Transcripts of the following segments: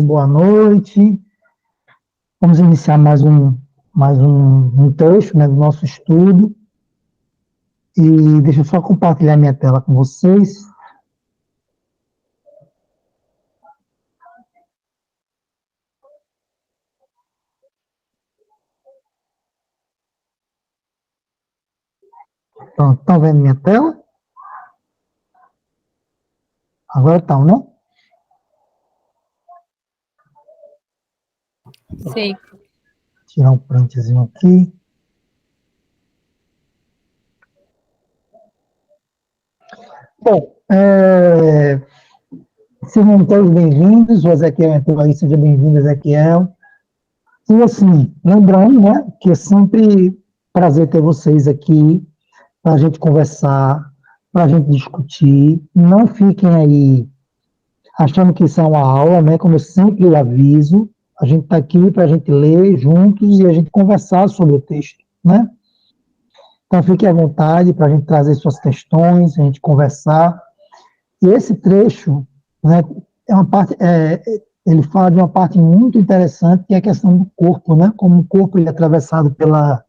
boa noite. Vamos iniciar mais um trecho, né, do nosso estudo. E deixa eu só compartilhar minha tela com vocês. Pronto, estão vendo minha tela? Agora estão, né? Sim. Tirar um printzinho aqui. Bom, sejam todos bem-vindos. O Ezequiel entrou aí, seja bem-vindo, Ezequiel. E assim, lembrando, né, que é sempre prazer ter vocês aqui para a gente conversar, para a gente discutir. Não fiquem aí achando que isso é uma aula, né? Como eu sempre aviso, a gente está aqui para a gente ler juntos e a gente conversar sobre o texto, né? Então fique à vontade para a gente trazer suas questões, a gente conversar. E esse trecho, né, ele fala de uma parte muito interessante, que é a questão do corpo, né? Como o corpo ele é atravessado pela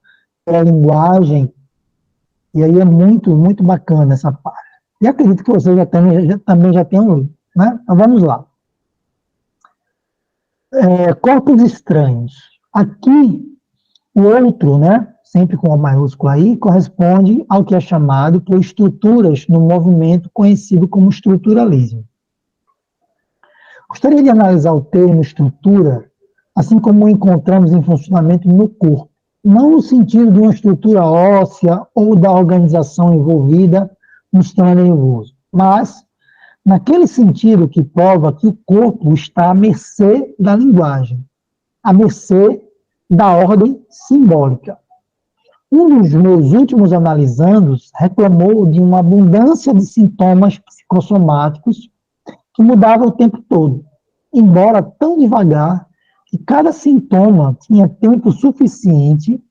linguagem, e aí é muito, muito bacana essa parte. E acredito que vocês também já tenham lido, né? Então vamos lá. Corpos estranhos. Aqui, o outro, né, sempre com a maiúscula aí, corresponde ao que é chamado por estruturas no movimento conhecido como estruturalismo. Gostaria de analisar o termo estrutura, assim como o encontramos em funcionamento no corpo, não no sentido de uma estrutura óssea ou da organização envolvida no sistema nervoso, mas naquele sentido que prova que o corpo está à mercê da linguagem, à mercê da ordem simbólica. Um dos meus últimos analisandos reclamou de uma abundância de sintomas psicossomáticos que mudava o tempo todo, embora tão devagar que cada sintoma tinha tempo suficiente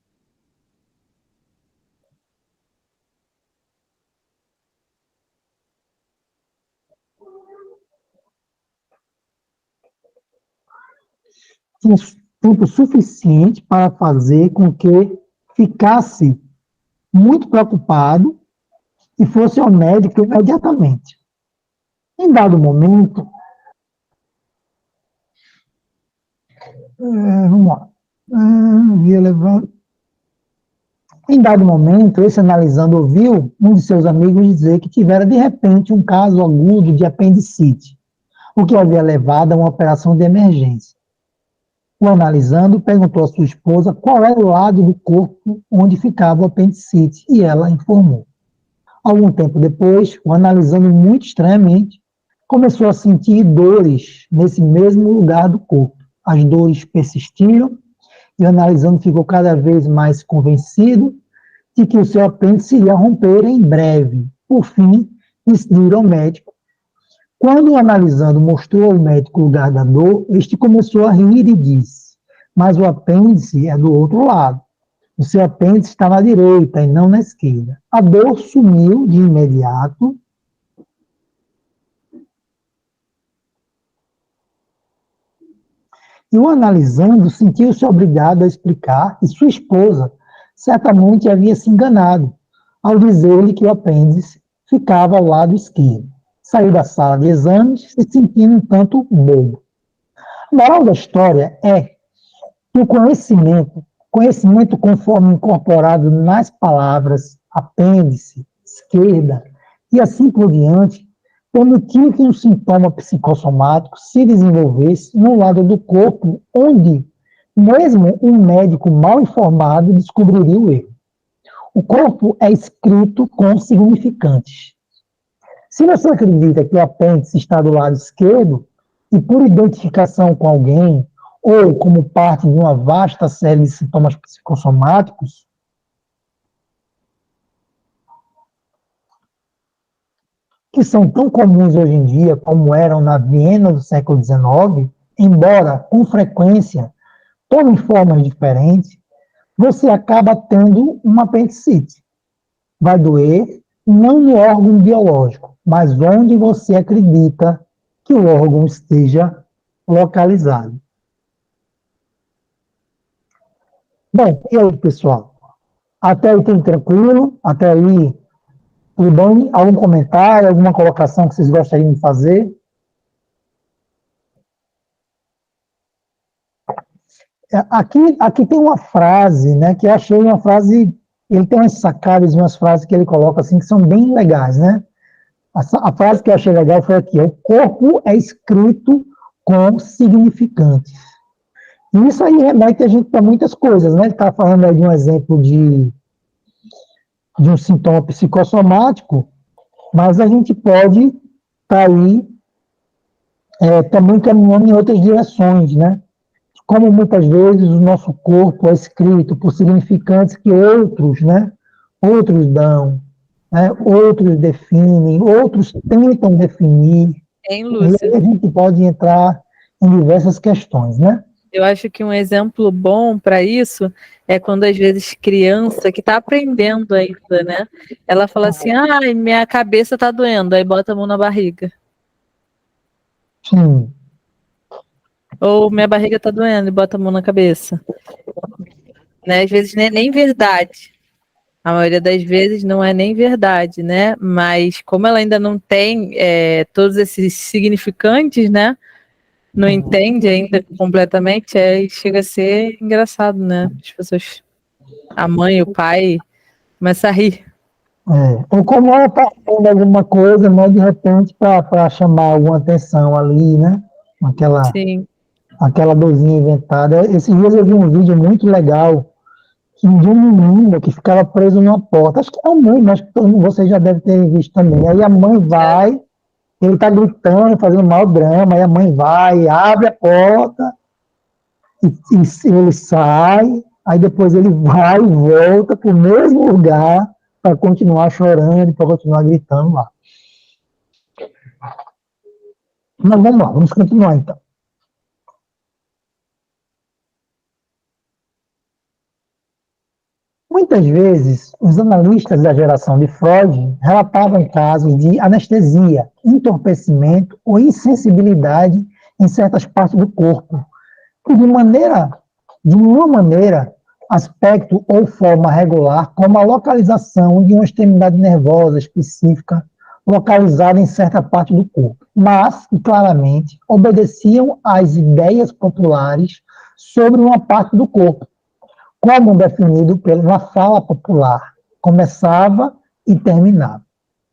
tinha tempo suficiente para fazer com que ficasse muito preocupado e fosse ao médico imediatamente. Em dado momento, vamos lá. Em dado momento, esse analisando ouviu um de seus amigos dizer que tivera de repente um caso agudo de apendicite, o que havia levado a uma operação de emergência. O analisando perguntou à sua esposa qual era o lado do corpo onde ficava o apendicite, e ela informou. Algum tempo depois, o analisando muito estranhamente, começou a sentir dores nesse mesmo lugar do corpo. As dores persistiram e o analisando ficou cada vez mais convencido de que o seu apêndice iria romper em breve. Por fim, decidiu ir ao médico. Quando o analisando mostrou ao médico o lugar da dor, este começou a rir e disse: mas o apêndice é do outro lado. O seu apêndice está na direita e não na esquerda. A dor sumiu de imediato. E o analisando sentiu-se obrigado a explicar que sua esposa certamente havia se enganado ao dizer-lhe que o apêndice ficava ao lado esquerdo. Saiu da sala de exames se sentindo um tanto bobo. A moral da história é que o conhecimento conforme incorporado nas palavras apêndice, esquerda e assim por diante, permitiu que um sintoma psicossomático se desenvolvesse no lado do corpo onde mesmo um médico mal informado descobriria o erro. O corpo é escrito com significantes. Se você acredita que o apêndice está do lado esquerdo, e por identificação com alguém, ou como parte de uma vasta série de sintomas psicossomáticos, que são tão comuns hoje em dia como eram na Viena do século XIX, embora com frequência tomem formas diferentes, você acaba tendo uma apendicite. Vai doer não no órgão biológico, mas onde você acredita que o órgão esteja localizado. Bom, e aí, pessoal? Até aí tudo tranquilo? Até aí tudo bem? Algum comentário, alguma colocação que vocês gostariam de fazer? Aqui tem uma frase, né, que eu achei uma frase, ele tem umas sacadas, umas frases que ele coloca assim, que são bem legais, né? A frase que eu achei legal foi aqui: o corpo é escrito com significantes. E isso aí remete a gente para muitas coisas, né? Ele está falando aí de um exemplo de um sintoma psicossomático, mas a gente pode estar aí também caminhando em outras direções, né? Como muitas vezes o nosso corpo é escrito por significantes que outros, né? Outros dão, né? Outros definem, outros tentam definir, Hein, e aí Lúcio? a gente pode entrar em diversas questões, né? Eu acho que um exemplo bom para isso é quando, às vezes, criança que está aprendendo ainda, né? Ela fala assim: ai, minha cabeça tá doendo, aí bota a mão na barriga. Sim, Ou minha barriga tá doendo e bota a mão na cabeça. Né? Às vezes nem verdade. A maioria das vezes não é nem verdade, né? Mas como ela ainda não tem todos esses significantes, né? Não entende ainda completamente, chega a ser engraçado, né? As pessoas, a mãe, o pai, começam a rir. Ou como ela está fazendo alguma coisa, né, de repente, para chamar alguma atenção ali, né? Aquela, Sim, aquela dorzinha inventada. Esses dias eu vi um vídeo muito legal de um menino que ficava preso numa porta. Acho que é um meme, acho que todo mundo, você já deve ter visto também. Aí a mãe já vai, ele está gritando, fazendo mau drama, aí a mãe vai, abre a porta, e ele sai, aí depois ele vai e volta para o mesmo lugar para continuar chorando, para continuar gritando lá. Mas vamos lá, vamos continuar então. Muitas vezes, os analistas da geração de Freud relatavam casos de anestesia, entorpecimento ou insensibilidade em certas partes do corpo, que de uma maneira, aspecto ou forma regular, como a localização de uma extremidade nervosa específica localizada em certa parte do corpo, mas que claramente obedeciam às ideias populares sobre uma parte do corpo, como definido pela fala popular, começava e terminava.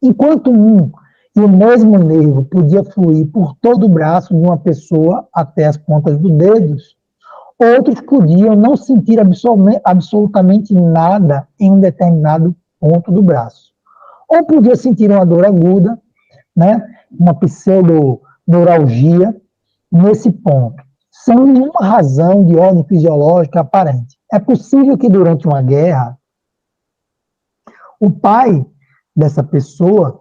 Enquanto um e o mesmo nervo podia fluir por todo o braço de uma pessoa até as pontas dos dedos, outros podiam não sentir absolutamente nada em um determinado ponto do braço. Ou podia sentir uma dor aguda, né, uma pseudoneuralgia nesse ponto, sem nenhuma razão de ordem fisiológica aparente. É possível que durante uma guerra, o pai dessa pessoa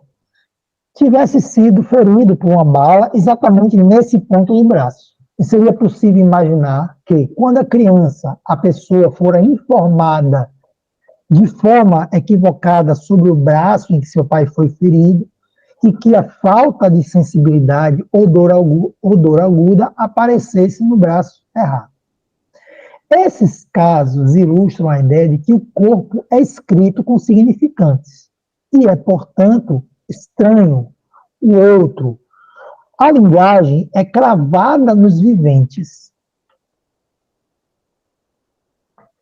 tivesse sido ferido por uma bala exatamente nesse ponto do braço. E seria possível imaginar que, quando a criança, a pessoa fora informada de forma equivocada sobre o braço em que seu pai foi ferido, e que a falta de sensibilidade ou dor aguda aparecesse no braço errado. Esses casos ilustram a ideia de que o corpo é escrito com significantes e é, portanto, estranho, o outro. A linguagem é cravada nos viventes.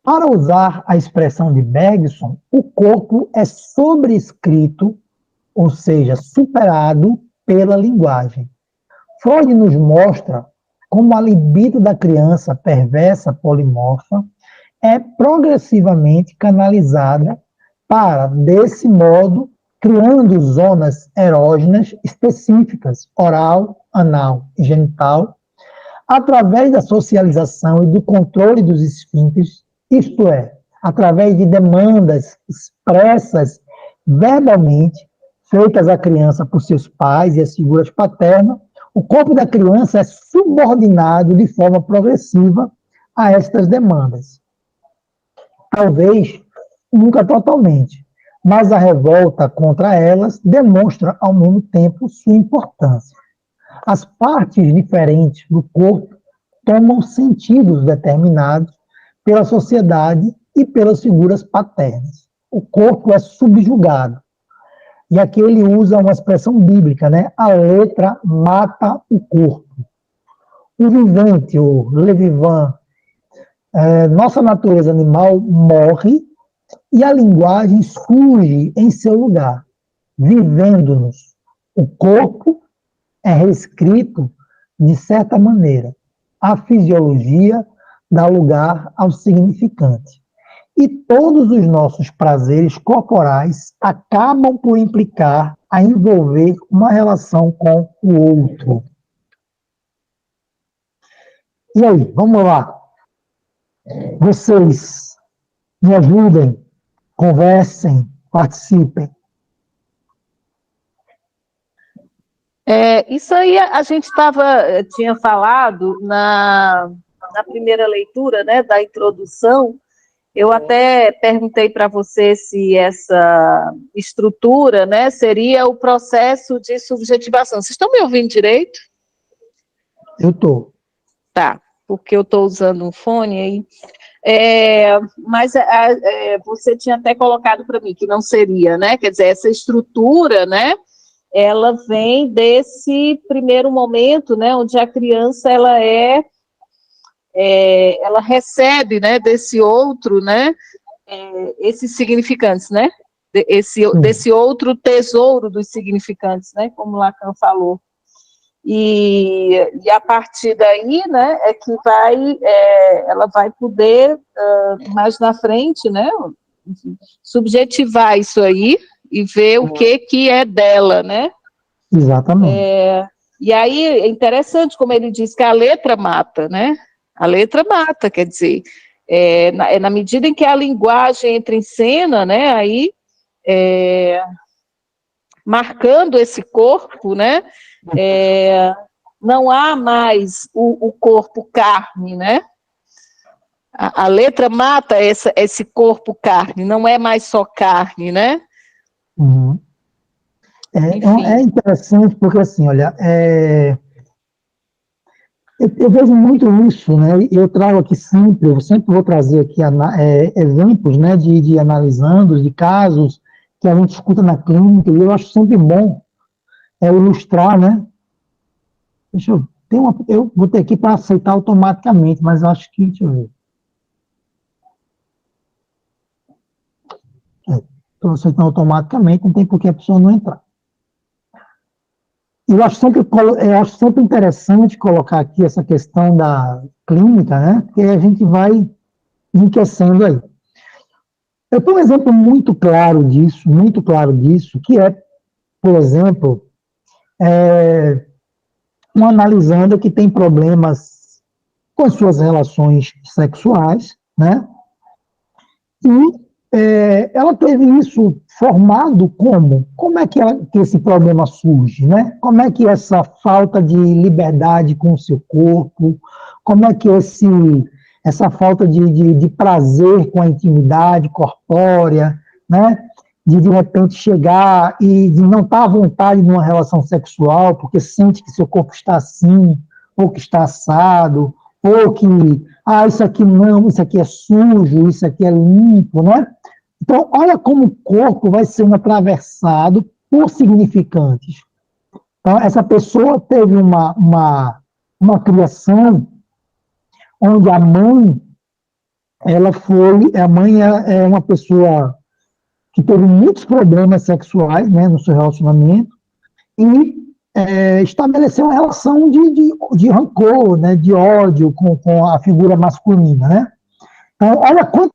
Para usar a expressão de Bergson, o corpo é sobrescrito, ou seja, superado pela linguagem. Freud nos mostra como a libido da criança perversa polimorfa é progressivamente canalizada para, desse modo, criando zonas erógenas específicas, oral, anal e genital, através da socialização e do controle dos esfíncteres, isto é, através de demandas expressas verbalmente, feitas à criança por seus pais e as figuras paternas, o corpo da criança é subordinado de forma progressiva a estas demandas. Talvez nunca totalmente, mas a revolta contra elas demonstra ao mesmo tempo sua importância. As partes diferentes do corpo tomam sentidos determinados pela sociedade e pelas figuras paternas. O corpo é subjugado. E aqui ele usa uma expressão bíblica, né? A letra mata o corpo. O vivente, o le vivant, nossa natureza animal morre e a linguagem surge em seu lugar, vivendo-nos. O corpo é reescrito de certa maneira. A fisiologia dá lugar ao significante. E todos os nossos prazeres corporais acabam por implicar a envolver uma relação com o outro. E aí, vamos lá. Vocês me ajudem, conversem, participem. Isso aí a gente tinha falado na primeira leitura, né, da introdução. Eu até perguntei para você se essa estrutura, né, seria o processo de subjetivação. Vocês estão me ouvindo direito? Eu estou. Tá, porque eu estou usando um fone aí. Mas você tinha até colocado para mim que não seria, né? Quer dizer, essa estrutura, né? Ela vem desse primeiro momento, né? Onde a criança ela recebe, né? Desse outro, né? Esses significantes, né? Desse outro tesouro dos significantes, né? Como Lacan falou. E a partir daí, né, é que ela vai poder, mais na frente, né, subjetivar isso aí e ver o que é dela, né? Exatamente. E aí é interessante como ele diz que a letra mata, né? A letra mata, quer dizer, na medida em que a linguagem entra em cena, né, aí marcando esse corpo, né? Não há mais o corpo carne, né? A letra mata esse corpo carne, não é mais só carne, né? Uhum. É interessante porque, assim, olha, eu vejo muito isso, né? Eu trago aqui sempre, eu sempre vou trazer aqui exemplos, né, de analisandos, de casos que a gente escuta na clínica, e eu acho sempre bom ilustrar, né? Eu botei aqui para aceitar automaticamente, mas eu acho que, deixa eu ver. Estou aceitando automaticamente, não tem por que a pessoa não entrar. Eu acho sempre interessante colocar aqui essa questão da clínica, né? Porque a gente vai enriquecendo aí. Eu tenho um exemplo muito claro disso, que é, por exemplo, um analisando que tem problemas com as suas relações sexuais, né? E ela teve isso formado como? Como é que esse problema surge, né? Como é que essa falta de liberdade com o seu corpo, como é que essa falta de prazer com a intimidade corpórea, né? De repente chegar e de não estar à vontade numa relação sexual, porque sente que seu corpo está assim, ou que está assado, ou que, isso aqui não, isso aqui é sujo, isso aqui é limpo, né? Então, olha como o corpo vai sendo atravessado por significantes. Então, essa pessoa teve uma criação onde a mãe é uma pessoa que teve muitos problemas sexuais, né, no seu relacionamento, e estabeleceu uma relação de rancor, né, de ódio com a figura masculina, né? Então, olha quanto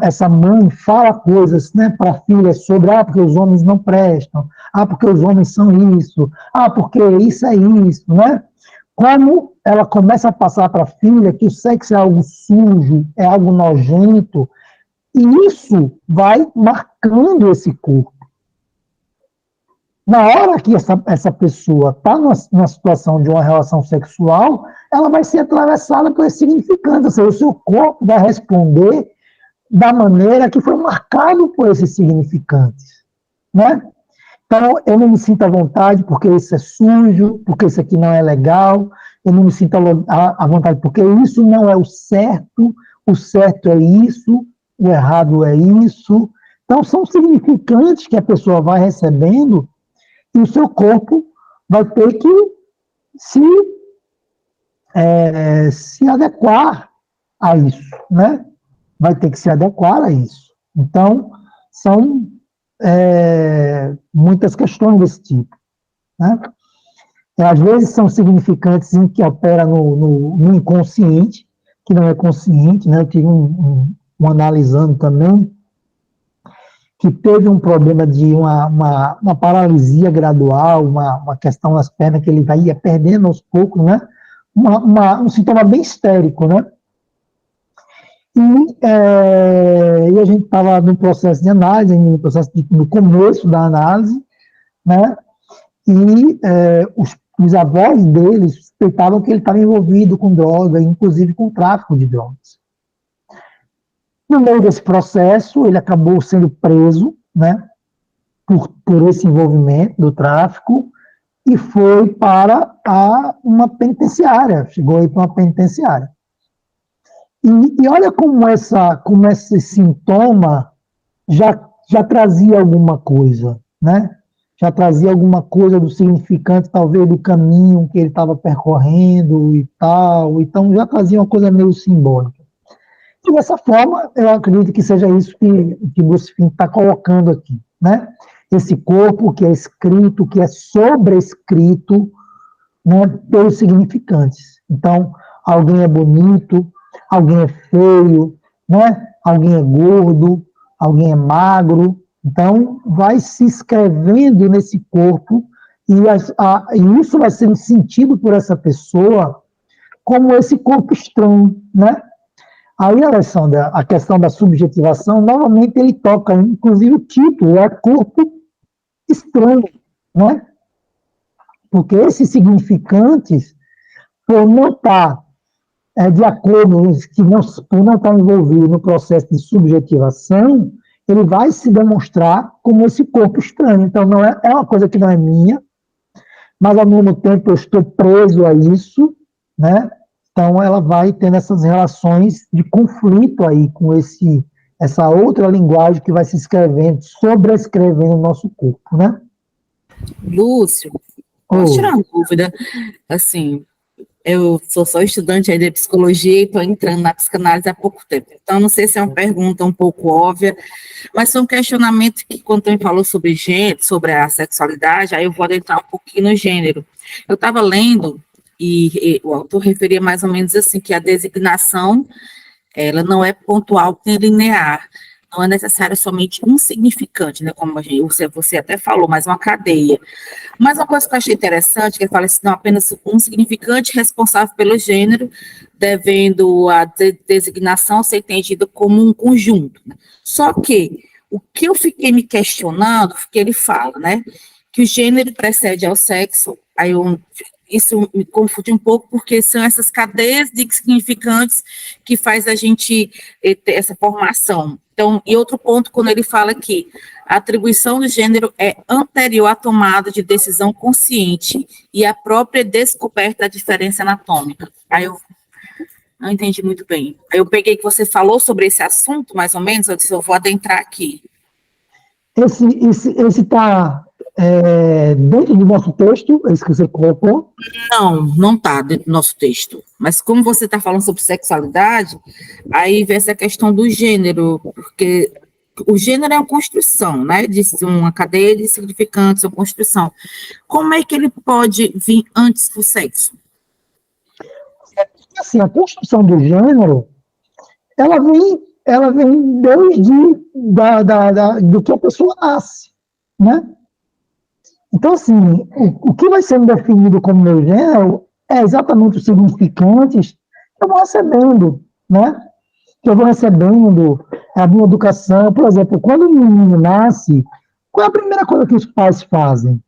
essa mãe fala coisas, né, para a filha sobre, porque os homens não prestam, porque os homens são isso, porque isso é isso, né? Como ela começa a passar para a filha que o sexo é algo sujo, é algo nojento, e isso vai marcando esse corpo. Na hora que essa pessoa está numa situação de uma relação sexual, ela vai ser atravessada por esse significante, ou seja, o seu corpo vai responder da maneira que foi marcado por esses significantes, né? Então, eu não me sinto à vontade porque isso é sujo, porque isso aqui não é legal, eu não me sinto à vontade porque isso não é o certo é isso, o errado é isso. Então, são significantes que a pessoa vai recebendo e o seu corpo vai ter que se adequar a isso, né? Vai ter que se adequar a isso. Então, são muitas questões desse tipo, né? Às vezes são significantes em que opera no inconsciente, que não é consciente, né? Eu tive um analisando também, que teve um problema de uma paralisia gradual, uma questão nas pernas, que ele ia perdendo aos poucos, né? Um sintoma bem histérico, né? E a gente estava no processo de análise, no começo da análise, né? E os avós dele suspeitavam que ele estava envolvido com droga, inclusive com tráfico de drogas. No meio desse processo, ele acabou sendo preso, né? Por esse envolvimento do tráfico e foi para uma penitenciária, chegou aí para uma penitenciária. E olha como esse sintoma já trazia alguma coisa, né? Já trazia alguma coisa do significante, talvez, do caminho que ele estava percorrendo e tal. Então, já trazia uma coisa meio simbólica. E dessa forma, eu acredito que seja isso que Lucifim está colocando aqui, né? Esse corpo que é escrito, que é sobrescrito, né, pelos significantes. Então, alguém é bonito, alguém é feio, né? Alguém é gordo, alguém é magro. Então, vai se escrevendo nesse corpo e isso vai sendo sentido por essa pessoa como esse corpo estranho, né? Aí, Alessandra, a questão da subjetivação, novamente ele toca, inclusive o título é corpo estranho, né? Porque esses significantes, por não estar de acordo, por não estar envolvido no processo de subjetivação, ele vai se demonstrar como esse corpo estranho. Então, não é uma coisa que não é minha, mas ao mesmo tempo eu estou preso a isso, né? Então, ela vai tendo essas relações de conflito aí com essa outra linguagem que vai se escrevendo, sobrescrevendo o nosso corpo, né? Lúcio, posso tirar uma dúvida? Assim, eu sou só estudante aí de psicologia e estou entrando na psicanálise há pouco tempo. Então, não sei se é uma pergunta um pouco óbvia, mas foi um questionamento que, quando você falou sobre gênero, sobre a sexualidade, aí eu vou adentrar um pouquinho no gênero. Eu estava lendo, e o autor referia mais ou menos assim, que a designação, ela não é pontual nem linear. Não é necessário somente um significante, né? Como você até falou, mas uma cadeia. Mas uma coisa que eu achei interessante, que ele fala assim, não apenas um significante responsável pelo gênero, devendo a designação ser entendida como um conjunto. Né? Só que o que eu fiquei me questionando, que ele fala, né? Que o gênero precede ao sexo, isso me confunde um pouco, porque são essas cadeias de significantes que faz a gente ter essa formação. Então, e outro ponto, quando ele fala que a atribuição do gênero é anterior à tomada de decisão consciente e à própria descoberta da diferença anatômica. Aí eu não entendi muito bem. Aí eu peguei que você falou sobre esse assunto, mais ou menos, eu disse, eu vou adentrar aqui. Esse está dentro do nosso texto, é isso que você colocou? Não está dentro do nosso texto. Mas como você está falando sobre sexualidade, aí vem essa questão do gênero, porque o gênero é uma construção, né? De uma cadeia de significantes, uma construção. Como é que ele pode vir antes do sexo? Assim, a construção do gênero, ela vem desde do que a pessoa nasce, né? Então, assim, o que vai sendo definido como meu gênero é exatamente os significantes que eu vou recebendo, né? Que eu vou recebendo a minha educação. Por exemplo, quando o menino nasce, qual é a primeira coisa que os pais fazem?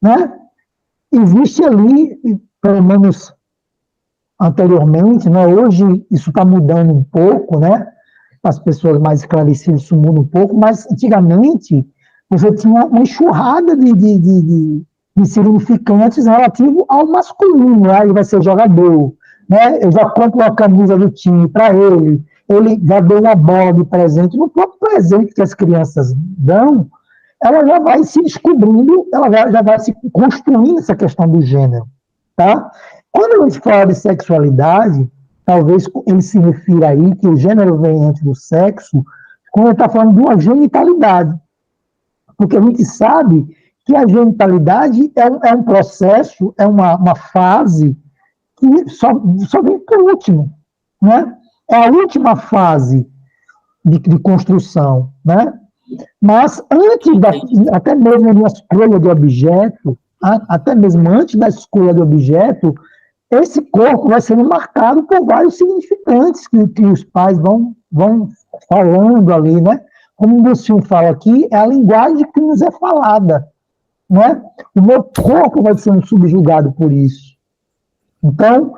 Né? Existe ali, pelo menos anteriormente, né? Hoje isso está mudando um pouco, né? As pessoas mais esclarecidas, isso muda um pouco, mas antigamente você tinha uma enxurrada de significantes relativo ao masculino. Aí vai ser jogador, né? Eu já compro a camisa do time para ele já deu uma bola de presente. No próprio presente que as crianças dão, ela já vai se descobrindo, ela já vai se construindo essa questão do gênero, tá? Quando a gente fala de sexualidade, talvez ele se refira aí que o gênero vem antes do sexo, quando ele está falando de uma genitalidade. Porque a gente sabe que a genitalidade é um processo, é uma fase que só vem por último, né? É a última fase de construção, né? Mas antes até mesmo da escolha de objeto, até mesmo antes da escolha de objeto, esse corpo vai sendo marcado por vários significantes que os pais vão falando ali, né? Como o Luciano fala aqui, é a linguagem que nos é falada, né? O meu corpo vai sendo subjugado por isso. Então,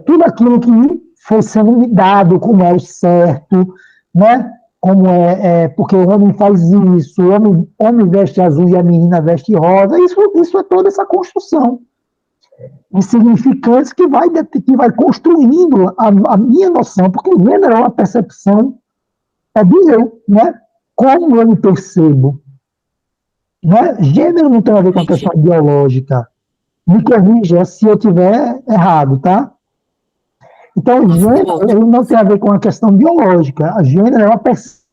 tudo aquilo que foi sendo me dado como é o certo, né? Como porque o homem faz isso, o homem veste azul e a menina veste rosa, isso é toda essa construção de significantes que vai construindo a minha noção, porque o gênero é uma percepção de eu, né? Como eu me percebo. Né? Gênero não tem a ver com a questão biológica. Me corrija se eu estiver errado, tá? Então, gênero ele não tem a ver com a questão biológica. A gênero é uma percepção.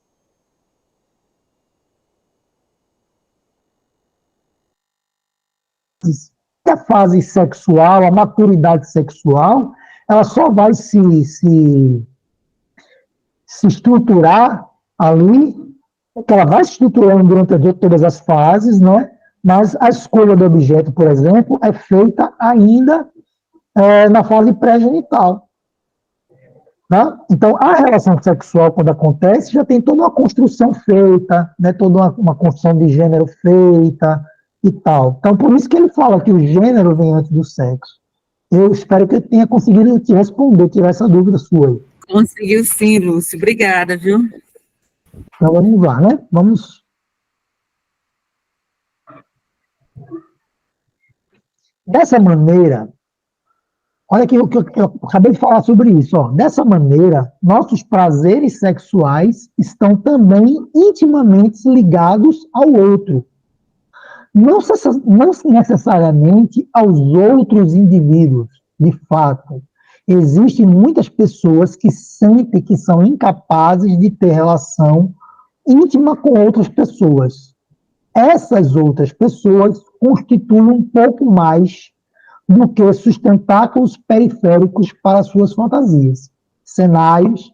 A fase sexual, a maturidade sexual, ela só vai se estruturar ali, que ela vai se estruturando durante todas as fases, né? Mas a escolha do objeto, por exemplo, é feita ainda na fase pré-genital. Né? Então, a relação sexual, quando acontece, já tem toda uma construção feita, né? Toda uma construção de gênero feita e tal. Então, por isso que ele fala que o gênero vem antes do sexo. Eu espero que eu tenha conseguido te responder, tirar essa dúvida sua aí. Conseguiu sim, Lúcio. Obrigada, viu? Então, vamos lá, né? Vamos. Dessa maneira, olha que eu acabei de falar sobre isso. Ó. Dessa maneira, nossos prazeres sexuais estão também intimamente ligados ao outro. Não necessariamente aos outros indivíduos, de fato. Existem muitas pessoas que sentem que são incapazes de ter relação íntima com outras pessoas. Essas outras pessoas constituem um pouco mais do que sustentáculos periféricos para suas fantasias, cenários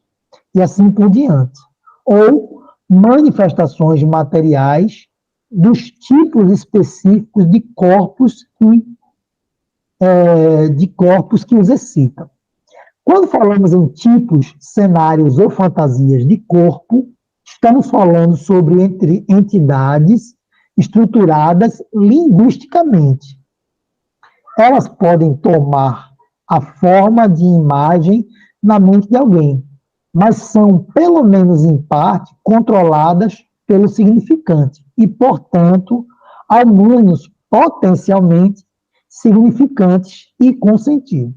e assim por diante, ou manifestações materiais dos tipos específicos de corpos que os excitam. Quando falamos em tipos, cenários ou fantasias de corpo, estamos falando sobre entidades estruturadas linguisticamente. Elas podem tomar a forma de imagem na mente de alguém, mas são, pelo menos em parte, controladas pelo significante e, portanto, ao menos potencialmente significantes e com sentido.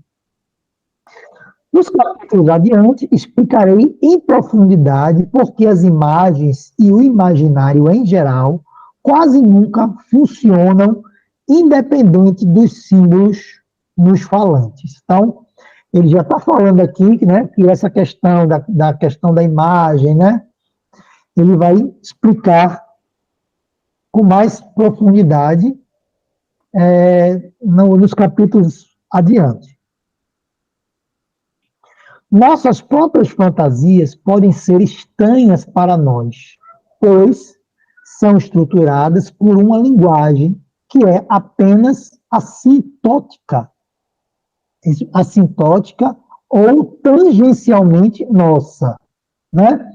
Nos capítulos adiante, explicarei em profundidade por que as imagens e o imaginário em geral quase nunca funcionam independente dos símbolos nos falantes. Então, ele já está falando aqui, né, que essa questão da questão da imagem, né, ele vai explicar com mais profundidade nos capítulos adiante. Nossas próprias fantasias podem ser estranhas para nós, pois são estruturadas por uma linguagem que é apenas assintótica ou tangencialmente nossa, né?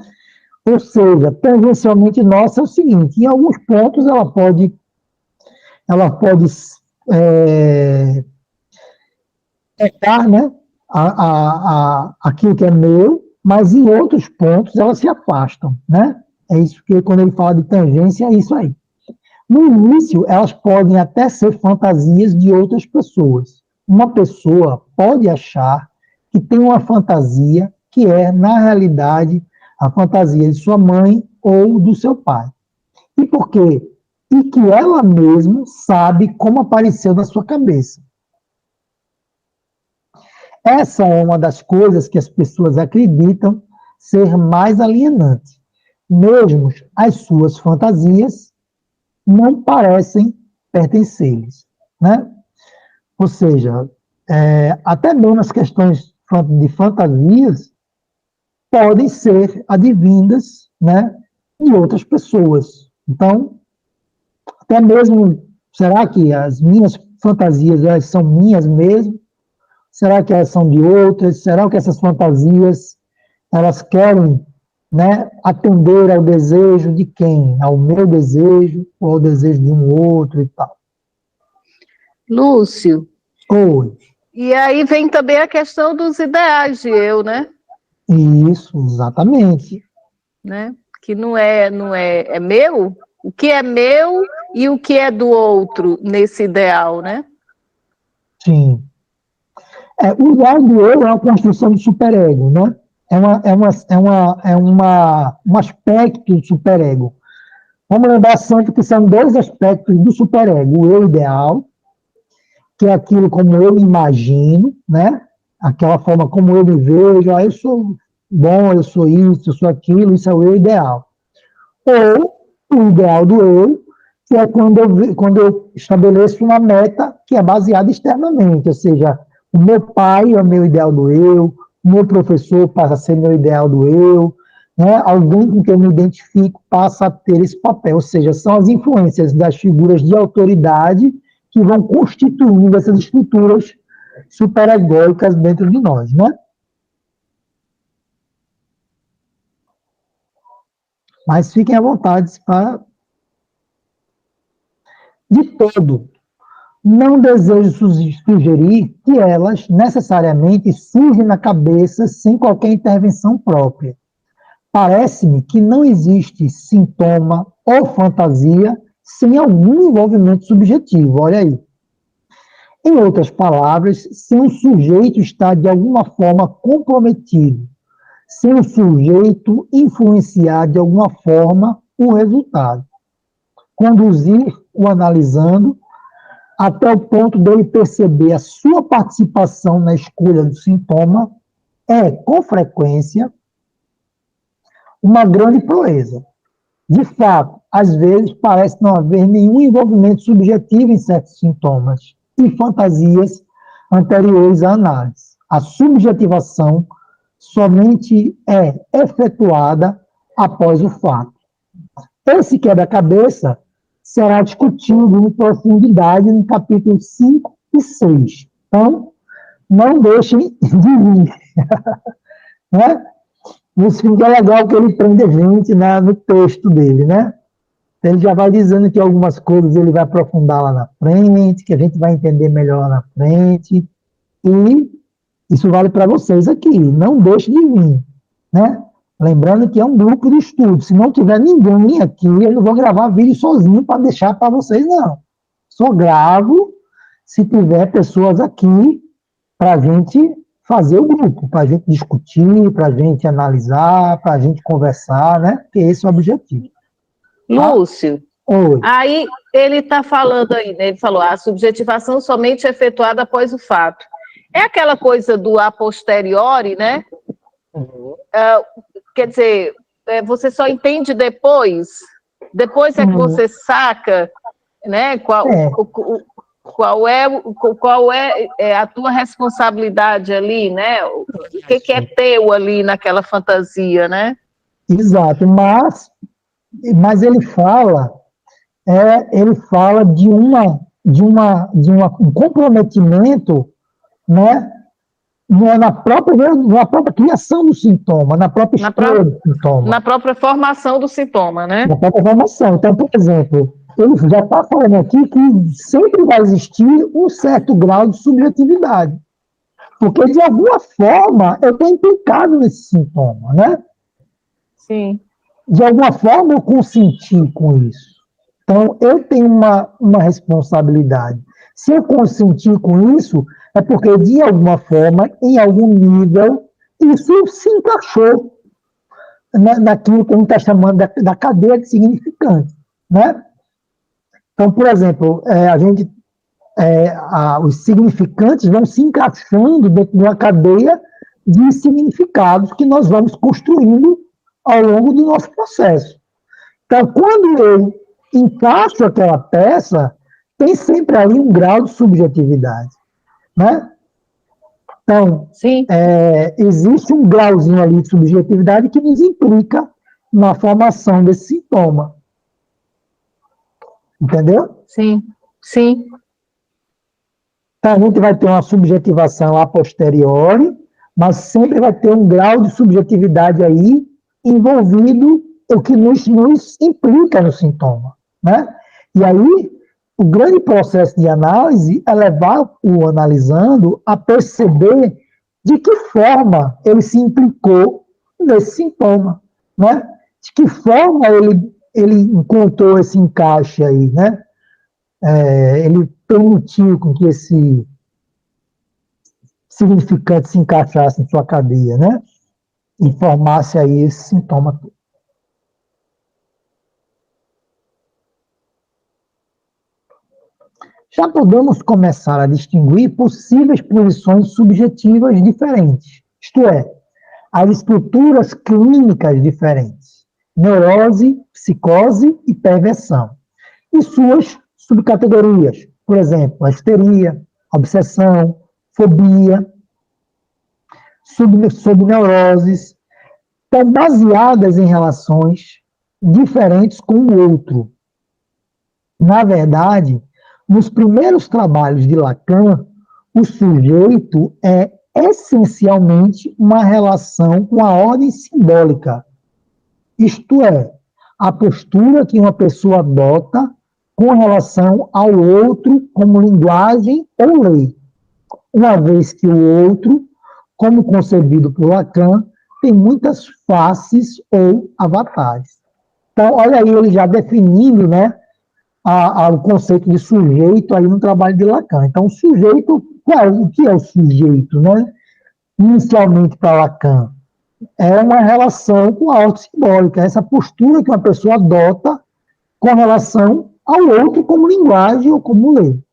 Ou seja, tangencialmente nossa é o seguinte: em alguns pontos ela pode tocar, né, aquilo que é meu, mas em outros pontos elas se afastam, né? É isso que quando ele fala de tangência, é isso aí. No início, elas podem até ser fantasias de outras pessoas. Uma pessoa pode achar que tem uma fantasia que é, na realidade, a fantasia de sua mãe ou do seu pai. E por quê? E que ela mesma sabe como apareceu na sua cabeça. Essa é uma das coisas que as pessoas acreditam ser mais alienante. Mesmo as suas fantasias não parecem pertencer-lhes, né? Ou seja, até mesmo as questões de fantasias podem ser advindas, né, de outras pessoas. Então, até mesmo, será que as minhas fantasias elas são minhas mesmo? Será que elas são de outras? Será que essas fantasias elas querem, né, atender ao desejo de quem? Ao meu desejo ou ao desejo de um outro e tal? Lúcio, Oi. e aí vem também a questão dos ideais de eu, né? Isso, exatamente. Né? Que é meu, o que é meu e o que é do outro nesse ideal, né? Sim. O ideal do eu é a construção do superego, né? Um aspecto do superego. Vamos lembrar sempre que são dois aspectos do superego. O eu ideal, que é aquilo como eu imagino, né? Aquela forma como eu me vejo, eu sou bom, eu sou isso, eu sou aquilo, isso é o eu ideal. Ou o ideal do eu, que é quando eu estabeleço uma meta que é baseada externamente, ou seja, o meu pai é o meu ideal do eu, o meu professor passa a ser meu ideal do eu, né? Alguém com quem eu me identifico passa a ter esse papel, ou seja, são as influências das figuras de autoridade que vão constituindo essas estruturas superegóicas dentro de nós, né? Mas fiquem à vontade para... De todo, não desejo sugerir que elas necessariamente surgem na cabeça sem qualquer intervenção própria. Parece-me que não existe sintoma ou fantasia sem algum envolvimento subjetivo, olha aí. Em outras palavras, sem o sujeito estar de alguma forma comprometido, sem o sujeito influenciar de alguma forma o resultado. Conduzir o analisando até o ponto dele perceber a sua participação na escolha do sintoma é, com frequência, uma grande proeza. De fato, às vezes parece não haver nenhum envolvimento subjetivo em certos sintomas e fantasias anteriores à análise. A subjetivação somente é efetuada após o fato. Esse quebra-cabeça será discutido em profundidade no capítulo 5 e 6. Então, não deixem de vir. Né? Isso fica legal que ele prende a gente no texto dele, né? Ele já vai dizendo que algumas coisas ele vai aprofundar lá na frente, que a gente vai entender melhor lá na frente. E isso vale para vocês aqui. Não deixe de vir, né? Lembrando que é um grupo de estudo. Se não tiver ninguém aqui, eu não vou gravar vídeo sozinho para deixar para vocês, não. Só gravo se tiver pessoas aqui para a gente fazer o grupo, para a gente discutir, para a gente analisar, para a gente conversar, né? Porque esse é o objetivo. Lúcio, Oi. aí ele está falando aí, né? Ele falou, a subjetivação somente é efetuada após o fato. É aquela coisa do a posteriori, né? Quer dizer, você só entende depois é que você saca, né? Qual é a tua responsabilidade ali, né? O que é teu ali naquela fantasia, né? Exato, mas ele fala de um comprometimento, né? Na própria criação do sintoma, na própria escolha do sintoma. Na própria formação do sintoma, né? Na própria formação. Então, por exemplo, ele já está falando aqui que sempre vai existir um certo grau de subjetividade. Porque, de alguma forma, eu estou implicado nesse sintoma, né? Sim. De alguma forma, eu consenti com isso. Então, eu tenho uma responsabilidade. Se eu consentir com isso, é porque, de alguma forma, em algum nível, isso se encaixou naquilo que a gente está chamando da cadeia de significantes, né? Então, por exemplo, os significantes vão se encaixando dentro de uma cadeia de significados que nós vamos construindo ao longo do nosso processo. Então, quando eu encaixo aquela peça, tem sempre ali um grau de subjetividade, né? Então, Sim. Existe um grauzinho ali de subjetividade que nos implica na formação desse sintoma. Entendeu? Sim, sim. Então, a gente vai ter uma subjetivação a posteriori, mas sempre vai ter um grau de subjetividade aí envolvido o que nos implica no sintoma, né? E aí, o grande processo de análise é levar o analisando a perceber de que forma ele se implicou nesse sintoma, né? De que forma ele encontrou esse encaixe aí, né? Ele permitiu com que esse significante se encaixasse em sua cadeia, né? E formasse aí esse sintoma. Já podemos começar a distinguir possíveis posições subjetivas diferentes, isto é, as estruturas clínicas diferentes, neurose, psicose e perversão, e suas subcategorias, por exemplo, a histeria, a obsessão, fobia, subneuroses, estão baseadas em relações diferentes com o outro. Na verdade, nos primeiros trabalhos de Lacan, o sujeito é essencialmente uma relação com a ordem simbólica, isto é, a postura que uma pessoa adota com relação ao outro como linguagem ou lei, uma vez que o outro, como concebido por Lacan, tem muitas faces ou avatares. Então, olha aí ele já definindo, né, o conceito de sujeito aí no trabalho de Lacan. Então, o sujeito, o que é o sujeito, né? Inicialmente para Lacan, é uma relação com a ordem simbólica, essa postura que uma pessoa adota com relação ao outro como linguagem ou como lei.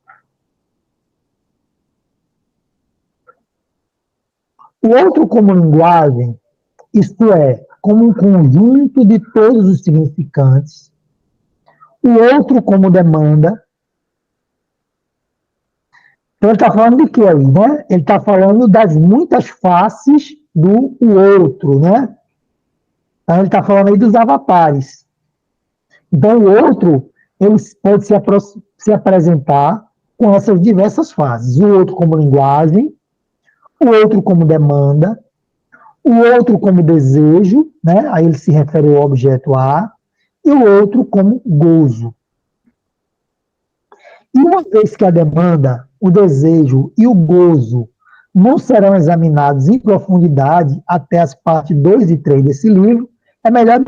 O outro como linguagem, isto é, como um conjunto de todos os significantes. O outro como demanda. Então, ele está falando de quê aí, né? Ele está falando das muitas faces do outro, né? Então, ele está falando aí dos avatares. Então, o outro, ele pode se apresentar com essas diversas fases. O outro como linguagem, o outro como demanda, o outro como desejo, né? Aí ele se refere ao objeto A, e o outro como gozo. E uma vez que a demanda, o desejo e o gozo não serão examinados em profundidade até as partes 2 e 3 desse livro, é melhor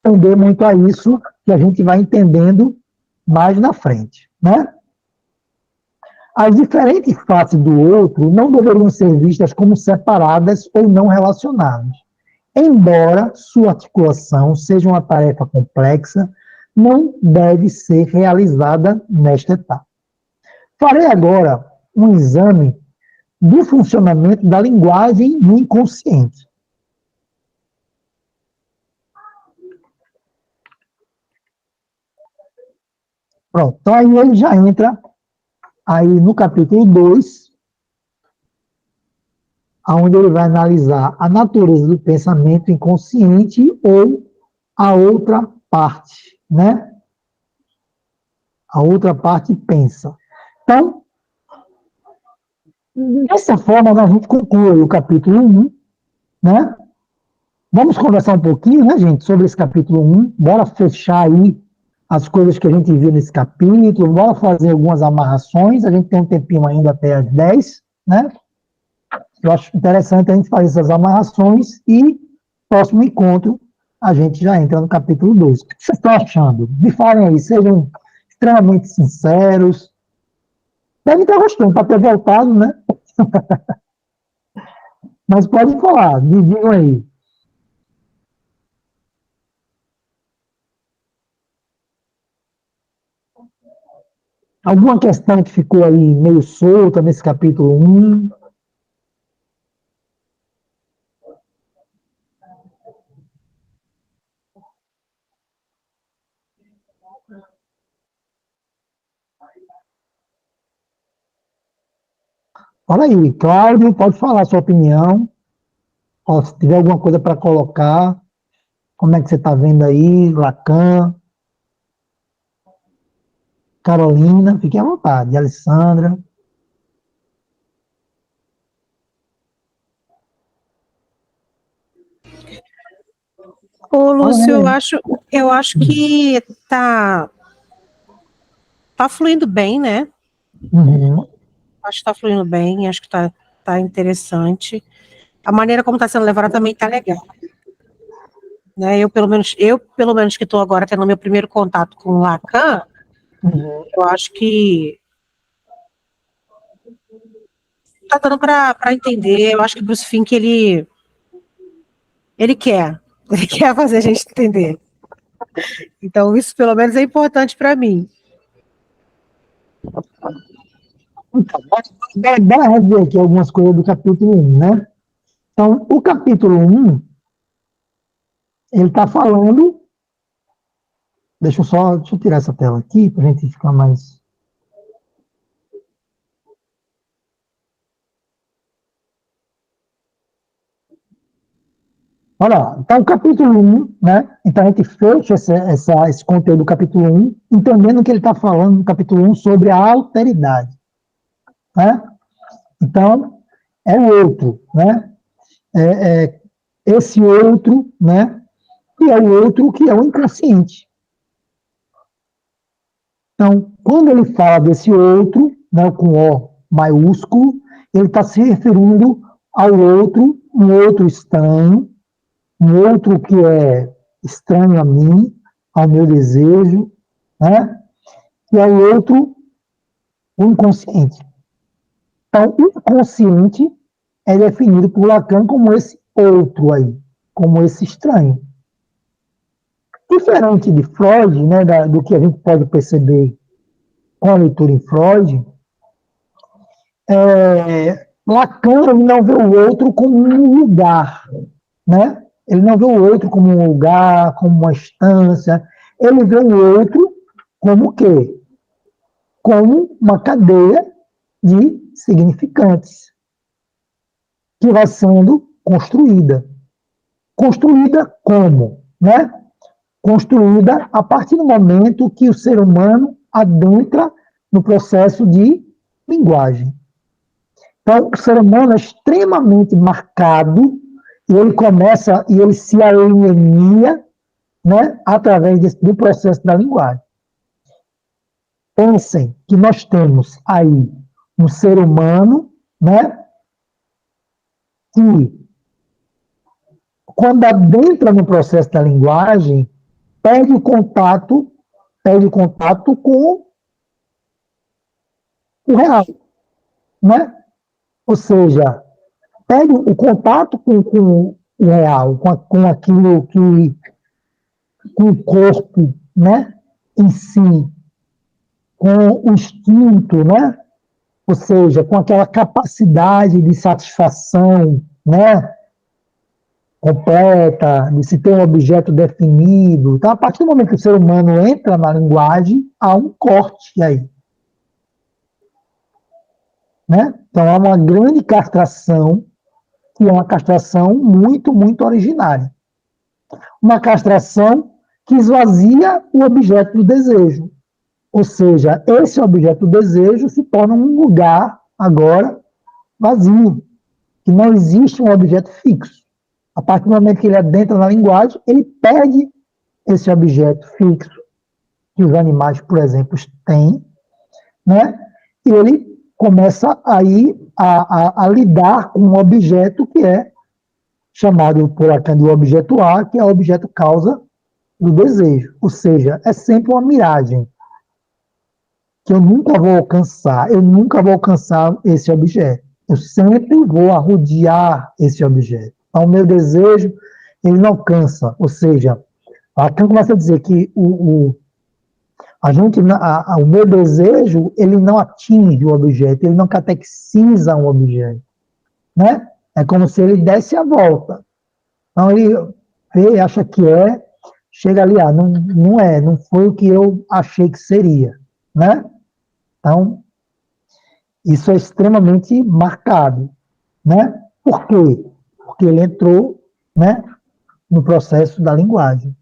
entender muito a isso, que a gente vai entendendo mais na frente, né? As diferentes faces do outro não deveriam ser vistas como separadas ou não relacionadas. Embora sua articulação seja uma tarefa complexa, não deve ser realizada nesta etapa. Farei agora um exame do funcionamento da linguagem no inconsciente. Pronto, então aí ele já entra aí no capítulo 2, onde ele vai analisar a natureza do pensamento inconsciente ou a outra parte, né? A outra parte pensa. Então, dessa forma, a gente conclui o capítulo 1, né? Vamos conversar um pouquinho, né, gente, sobre esse capítulo 1. Bora fechar aí as coisas que a gente viu nesse capítulo, bora fazer algumas amarrações. A gente tem um tempinho ainda até as 10, né? Eu acho interessante a gente fazer essas amarrações e próximo encontro, a gente já entra no capítulo 2. O que vocês estão achando? Me falem aí, sejam extremamente sinceros. Devem estar gostando, para ter voltado, né? Mas podem falar, me digam aí. Alguma questão que ficou aí meio solta nesse capítulo 1? Fala aí, Cláudio, pode falar a sua opinião. Ó, se tiver alguma coisa para colocar, como é que você está vendo aí, Lacan, Carolina, fique à vontade, Alessandra. Ô, Fala Lúcio, aí. eu acho que tá fluindo bem, né? Uhum. Acho que tá fluindo bem, acho que tá interessante. A maneira como está sendo levada também tá legal. Né? Eu pelo menos que estou agora tendo meu primeiro contato com o Lacan, Uhum. eu acho que tá dando para entender. Eu acho que o Bruce Fink, ele quer, ele quer fazer a gente entender. Então, isso pelo menos é importante para mim. Então, bora rever aqui algumas coisas do capítulo 1, né? Então, o capítulo 1, ele está falando. Deixa eu tirar essa tela aqui para a gente ficar mais. Olha lá, então o capítulo 1, né? Então a gente fecha esse conteúdo do capítulo 1, entendendo que ele está falando no capítulo 1 sobre a alteridade. Né? Então, é o outro, né? É esse outro, né? E é o outro que é o inconsciente. Então, quando ele fala desse outro, né, com O maiúsculo, ele está se referindo ao outro, um outro estranho, um outro que é estranho a mim, ao meu desejo, né? E ao outro, o inconsciente. Então, o inconsciente é definido por Lacan como esse outro aí, como esse estranho. Diferente de Freud, né, do que a gente pode perceber com a leitura em Freud, Lacan não vê o outro como um lugar, né? Ele não vê o outro como um lugar, como uma instância. Ele vê o outro como o quê? Como uma cadeia de significantes que vai sendo construída. Construída como? Né? Construída a partir do momento que o ser humano adentra no processo de linguagem. Então, o ser humano é extremamente marcado e ele se alieia, né, através do processo da linguagem. Pensem que nós temos aí um ser humano, né, que, quando adentra no processo da linguagem, perde o contato com o real, né? Ou seja, perde o contato com o real, com aquilo que, com o corpo, né, em si, com o instinto, né? Ou seja, com aquela capacidade de satisfação, né, completa, de se ter um objeto definido. Então, a partir do momento que o ser humano entra na linguagem, há um corte aí. Né? Então, há uma grande castração, que é uma castração muito, muito originária. Uma castração que esvazia o objeto do desejo. Ou seja, esse objeto do desejo se torna um lugar, agora, vazio, que não existe um objeto fixo. A partir do momento que ele adentra na linguagem, ele perde esse objeto fixo, que os animais, por exemplo, têm, né? E ele começa aí a lidar com um objeto que é chamado por Lacan de objeto A, que é o objeto causa do desejo. Ou seja, é sempre uma miragem que eu nunca vou alcançar esse objeto. Eu sempre vou arrodear esse objeto. Então, o meu desejo, ele não cansa. Ou seja, Lacan começa a dizer que o meu desejo, ele não atinge o objeto, ele não catequiza um objeto, né? É como se ele desse a volta. Então, ele vê, acha que é, chega ali, não foi o que eu achei que seria, né? Então, isso é extremamente marcado, né? Por quê? Porque ele entrou, né, no processo da linguagem.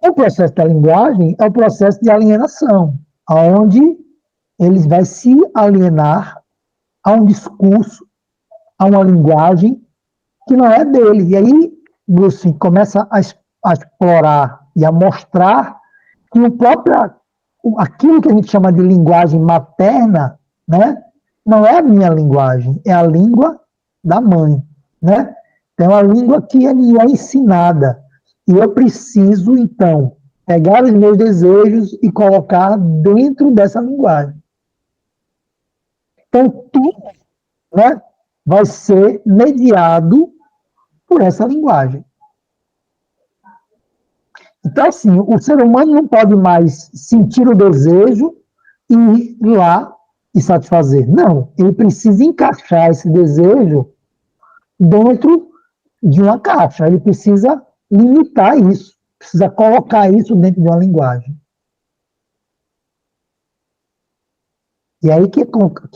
O processo da linguagem é o processo de alienação, onde ele vai se alienar a um discurso, a uma linguagem que não é dele. E aí, Bruce começa a explorar e a mostrar que aquilo que a gente chama de linguagem materna, né, não é a minha linguagem, é a língua da mãe, né? Então, a língua que me é ensinada. E eu preciso, então, pegar os meus desejos e colocar dentro dessa linguagem. Então, tudo, né, vai ser mediado por essa linguagem. Então, assim, o ser humano não pode mais sentir o desejo e ir lá e satisfazer. Não, ele precisa encaixar esse desejo dentro de uma caixa. Ele precisa limitar isso, precisa colocar isso dentro de uma linguagem. E aí que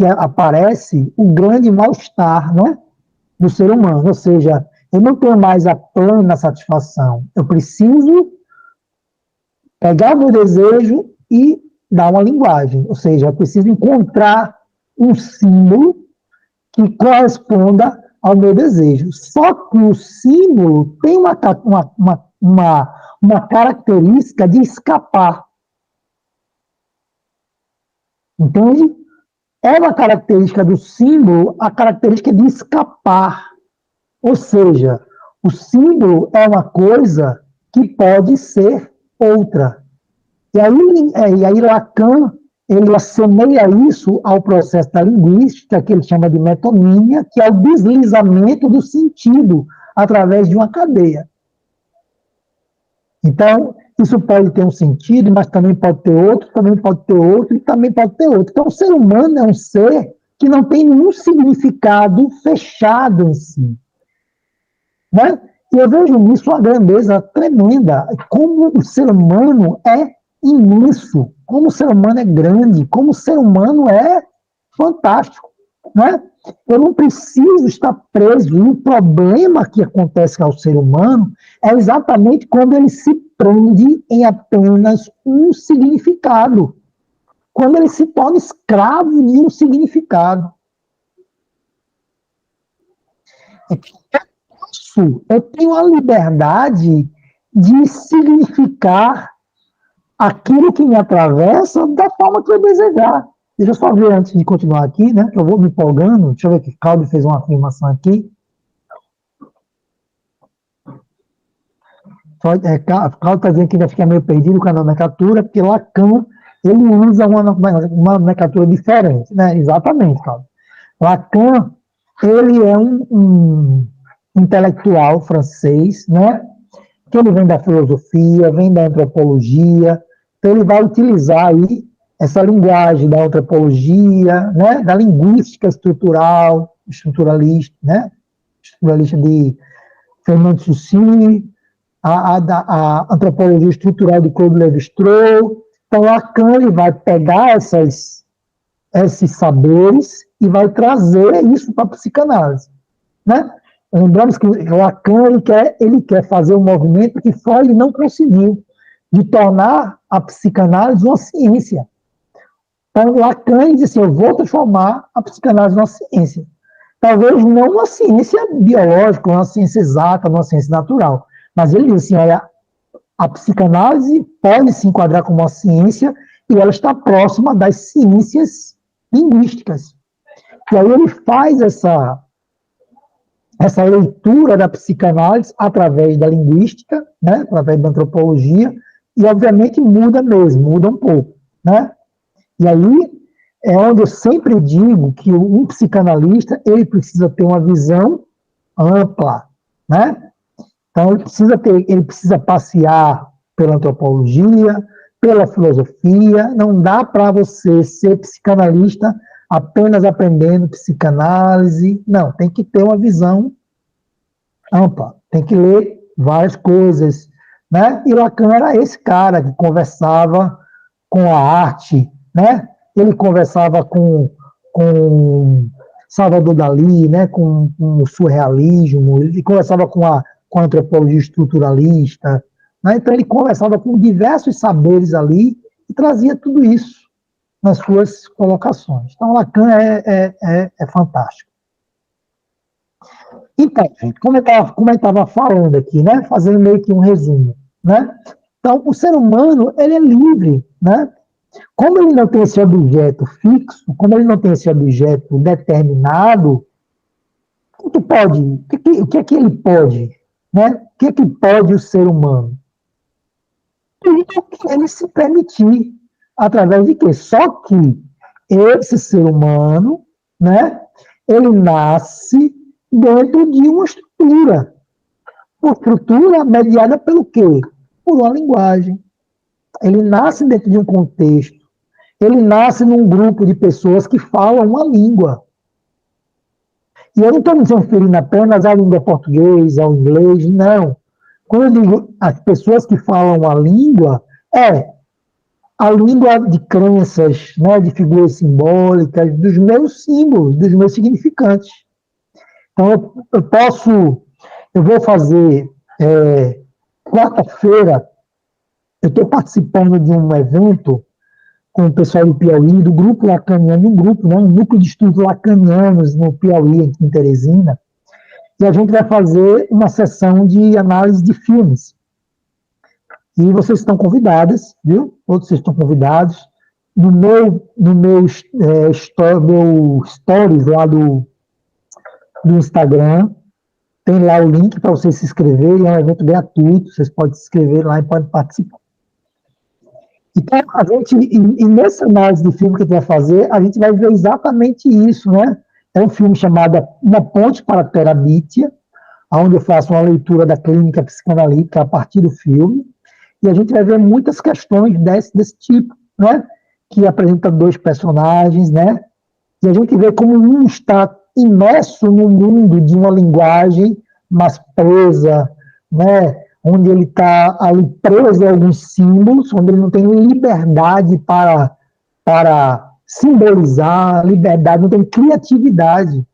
aparece o grande mal-estar, né, do ser humano. Ou seja, eu não tenho mais a plena satisfação. Eu preciso pegar o meu desejo e dar uma linguagem. Ou seja, eu preciso encontrar um símbolo que corresponda ao meu desejo. Só que o símbolo tem uma característica de escapar. Entende? É uma característica do símbolo, a característica de escapar. Ou seja, o símbolo é uma coisa que pode ser outra. E aí Lacan, ele assemelha isso ao processo da linguística, que ele chama de metonímia, que é o deslizamento do sentido através de uma cadeia. Então, isso pode ter um sentido, mas também pode ter outro, também pode ter outro, e também pode ter outro. Então, o ser humano é um ser que não tem nenhum significado fechado em si. Né? E eu vejo nisso uma grandeza tremenda, como o ser humano é imenso, como o ser humano é grande, como o ser humano é fantástico, né? Eu não preciso estar preso, e o problema que acontece ao ser humano é exatamente quando ele se prende em apenas um significado, quando ele se torna escravo de um significado. Eu tenho a liberdade de significar aquilo que me atravessa da forma que eu desejar. Deixa eu só ver antes de continuar aqui, né? Que eu vou me empolgando. Deixa eu ver que Cláudio fez uma afirmação aqui. Cláudio está dizendo que ainda fica meio perdido com a nomenclatura, porque Lacan ele usa uma nomenclatura diferente, né? Exatamente, Cláudio. Lacan ele é um intelectual francês, né? Que ele vem da filosofia, vem da antropologia, então ele vai utilizar aí essa linguagem da antropologia, né, da linguística estruturalista, né, estruturalista de Fernand Saussure, a antropologia estrutural de Claude Lévi-Strauss. Então, Lacan ele vai pegar esses saberes e vai trazer isso para a psicanálise, né? Lembramos que Lacan ele quer fazer um movimento que Freud não conseguiu, de tornar a psicanálise uma ciência. Então, Lacan diz assim, eu vou transformar a psicanálise numa ciência. Talvez não uma ciência biológica, uma ciência exata, uma ciência natural. Mas ele diz assim, olha, a psicanálise pode se enquadrar como uma ciência e ela está próxima das ciências linguísticas. E aí ele faz essa leitura da psicanálise através da linguística, né, através da antropologia, e obviamente muda mesmo, muda um pouco, né? E aí é onde eu sempre digo que um psicanalista, ele precisa ter uma visão ampla, né? Então ele precisa passear pela antropologia, pela filosofia. Não dá para você ser psicanalista apenas aprendendo psicanálise. Não, tem que ter uma visão ampla, tem que ler várias coisas, né? E Lacan era esse cara que conversava com a arte, né? Ele conversava com Salvador Dalí, né? Com o surrealismo, ele conversava com a antropologia estruturalista, né? Então ele conversava com diversos saberes ali e trazia tudo isso nas suas colocações. Então Lacan é fantástico. Então, gente, como eu estava falando aqui, né? Fazendo meio que um resumo, né? Então, o ser humano, ele é livre, né? Como ele não tem esse objeto fixo, como ele não tem esse objeto determinado, o que é que ele pode, né? O que é que pode o ser humano? Ele se permitir, através de quê? Só que esse ser humano, né? Ele nasce dentro de uma estrutura mediada pelo quê? Por uma linguagem. Ele nasce dentro de um contexto. Ele nasce num grupo de pessoas que falam uma língua. E eu não estou me referindo apenas à língua portuguesa, ao inglês, não. Quando eu digo as pessoas que falam a língua, é a língua de crenças, né, de figuras simbólicas, dos meus símbolos, dos meus significantes. Então, eu vou fazer, quarta-feira, eu estou participando de um evento com o pessoal do Piauí, do grupo lacaniano, um núcleo de estudos lacanianos no Piauí, aqui em Teresina, e a gente vai fazer uma sessão de análise de filmes. E vocês estão convidadas, viu? Todos vocês estão convidados. No meu stories lá do Instagram, tem lá o link para vocês se inscreverem, é um evento gratuito, vocês podem se inscrever lá e podem participar. Então, e nessa análise de filme que a gente vai fazer, a gente vai ver exatamente isso, né? É um filme chamado Uma Ponte para a Terabitia, onde eu faço uma leitura da clínica psicanalítica a partir do filme, e a gente vai ver muitas questões desse tipo, né? Que apresenta dois personagens, né? E a gente vê como um está imerso no mundo de uma linguagem mais presa, né? Onde ele está ali preso a alguns símbolos, onde ele não tem liberdade para simbolizar, liberdade, não tem criatividade,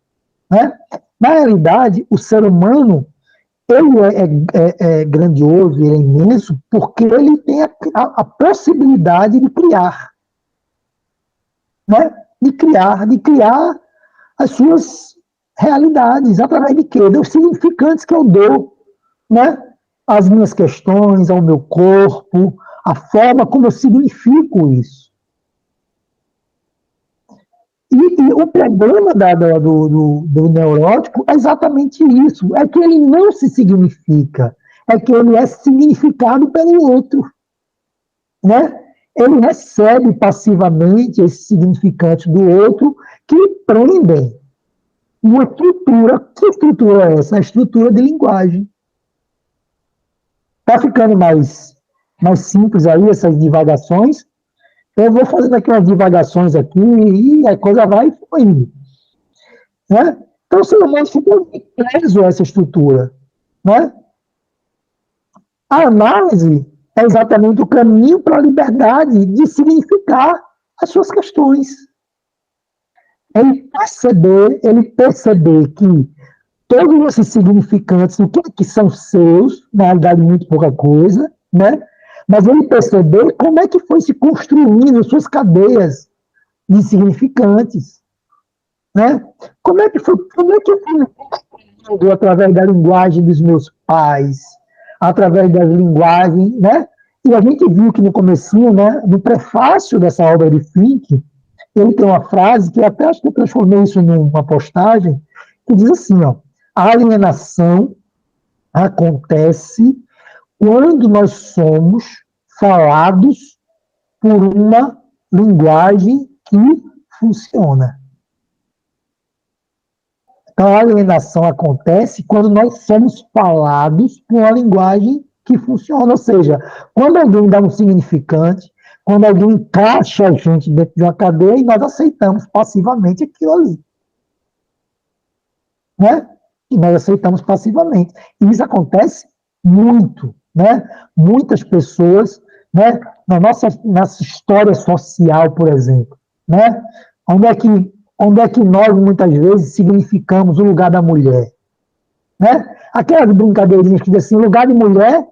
né? Na realidade, o ser humano, ele é grandioso, ele é imenso, porque ele tem a possibilidade de criar, né? De criar as suas realidades, através de quê? Dos significantes que eu dou, né? As minhas questões, ao meu corpo, a forma como eu significo isso. E o problema do neurótico é exatamente isso, é que ele não se significa, é que ele é significado pelo outro, né? Ele recebe passivamente esses significantes do outro que prendem uma estrutura. Que estrutura é essa? A estrutura de linguagem. Está ficando mais simples aí essas divagações. Eu vou fazendo aqui umas divagações aqui e a coisa vai fluindo, né? Então, o ser humano fica preso a essa estrutura, né? A análise é exatamente o caminho para a liberdade de significar as suas questões. Ele perceber que todos esses significantes, o que são seus, na realidade muito pouca coisa, né? Mas ele perceber como é que foi se construindo suas cadeias de significantes, né? Como é que foi construindo através da linguagem dos meus pais, através das linguagens, né? E a gente viu que no comecinho, né, no prefácio dessa obra de Fink, ele tem uma frase que eu até acho que eu transformei isso numa postagem, que diz assim, ó: A alienação acontece quando nós somos falados por uma linguagem que funciona. Então, a alienação acontece quando nós somos falados por uma linguagem que funciona. Ou seja, quando alguém dá um significante, quando alguém encaixa a gente dentro de uma cadeia e nós aceitamos passivamente aquilo ali. Né? E nós aceitamos passivamente. E isso acontece muito. Né? Muitas pessoas, né, na nossa história social, por exemplo, né? Onde é que nós, muitas vezes, significamos o lugar da mulher? Né? Aquelas brincadeirinhas que dizem assim, o lugar de mulher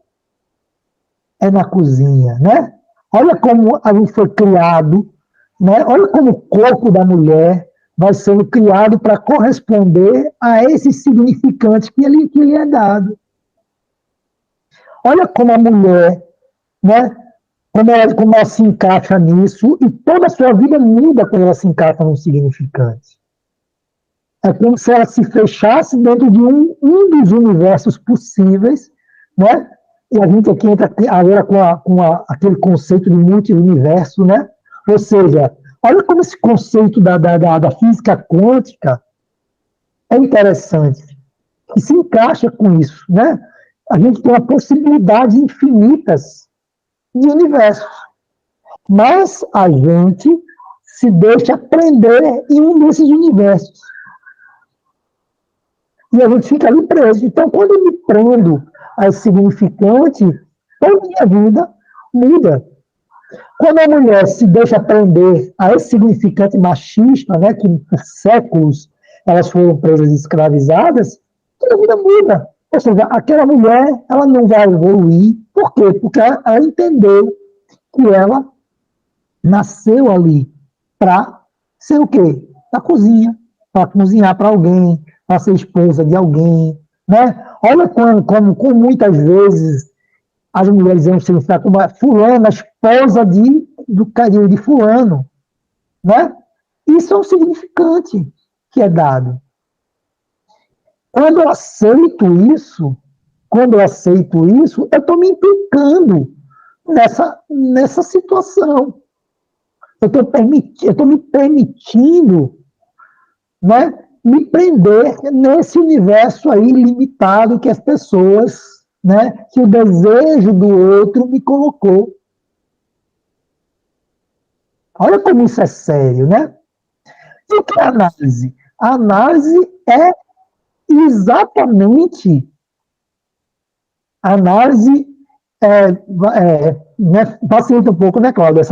é na cozinha. Né? Olha como a gente foi criado, né? Olha como o corpo da mulher vai sendo criado para corresponder a esses significantes que lhe é Olha como a mulher, né, como ela se encaixa nisso, e toda a sua vida muda quando ela se encaixa num significante. É como se ela se fechasse dentro de um dos universos possíveis, né? E a gente aqui entra agora com aquele conceito de multi-universo, né? Ou seja, olha como esse conceito da física quântica é interessante, e se encaixa com isso, né? A gente tem uma possibilidade infinitas de universos, mas a gente se deixa prender em um desses universos. E a gente fica ali preso. Então, quando eu me prendo a esse significante, toda a minha vida muda. Quando a mulher se deixa prender a esse significante machista, né, que por séculos elas foram presas e escravizadas, toda a vida muda. Ou seja, aquela mulher, ela não vai evoluir. Por quê? Porque ela entendeu que ela nasceu ali para ser o quê? Na cozinha, para cozinhar para alguém, para ser esposa de alguém, né? Olha como muitas vezes as mulheres vão se referir como fulana, esposa de fulano, né? Isso é um significante que é dado. Quando eu aceito isso, eu estou me implicando nessa situação. Eu estou me permitindo, né, me prender nesse universo aí limitado que as pessoas, né, que o desejo do outro me colocou. Olha como isso é sério, né? E o que é a análise? A análise é exatamente a análise né, facilita um pouco, né, Cláudia,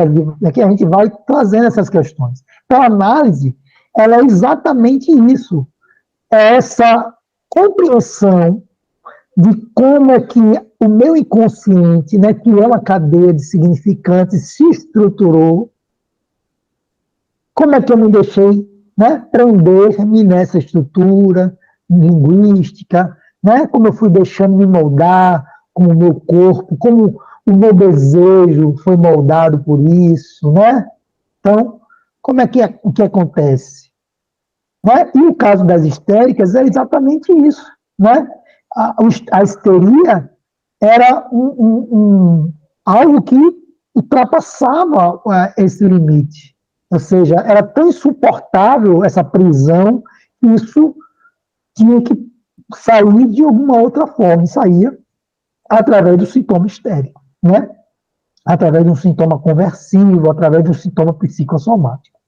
que a gente vai trazendo essas questões. Então, a análise, ela é exatamente isso. É essa compreensão de como é que o meu inconsciente, né, que é uma cadeia de significantes, se estruturou, como é que eu me deixei, né, prender-me nessa estrutura linguística, né, como eu fui deixando me moldar, como o meu corpo, como o meu desejo foi moldado por isso, né? Então, como é que o que acontece? Né? E o caso das histéricas é exatamente isso, né? A histeria era algo que ultrapassava esse limite. Ou seja, era tão insuportável essa prisão que isso tinha que sair de alguma outra forma, e saía através do sintoma histérico, né? Através de um sintoma conversivo, através de um sintoma psicossomático.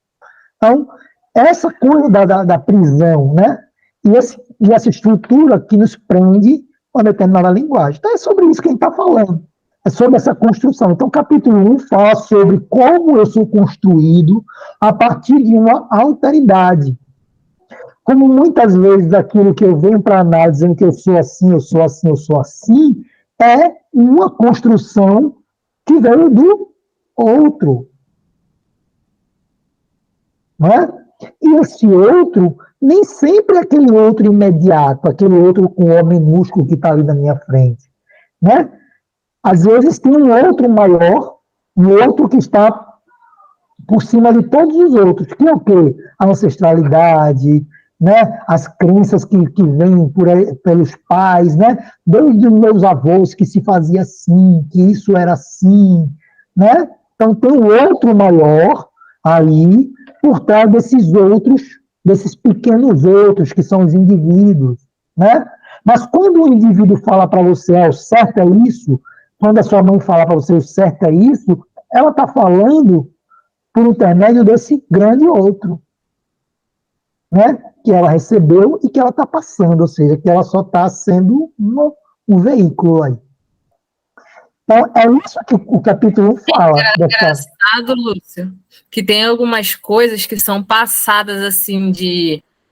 Então, essa coisa da prisão, né? E essa estrutura que nos prende a uma determinada linguagem. Então, é sobre isso que a gente está falando. É sobre essa construção. Então, o capítulo 1 fala sobre como eu sou construído a partir de uma alteridade. Como muitas vezes aquilo que eu venho para análise, dizendo que eu sou assim, eu sou assim, eu sou assim, é uma construção que veio do outro. Não é? E esse outro, nem sempre é aquele outro imediato, aquele outro com o O minúsculo que está ali na minha frente. Né? Às vezes tem um outro maior, um outro que está por cima de todos os outros, que é o quê? A ancestralidade, né? As crenças que vêm pelos pais, né? Desde os meus avós que se fazia assim, que isso era assim, né? Então tem um outro maior aí por trás desses pequenos outros que são os indivíduos, né? Mas quando o indivíduo fala para você, o certo é isso, quando a sua mãe fala para você, o certo é isso, ela está falando por intermédio desse grande outro, né? Que ela recebeu e que ela está passando, ou seja, que ela só está sendo um veículo aí. Então, é isso que o capítulo 1 fala. Engraçado, Lúcio, que tem algumas coisas que são passadas assim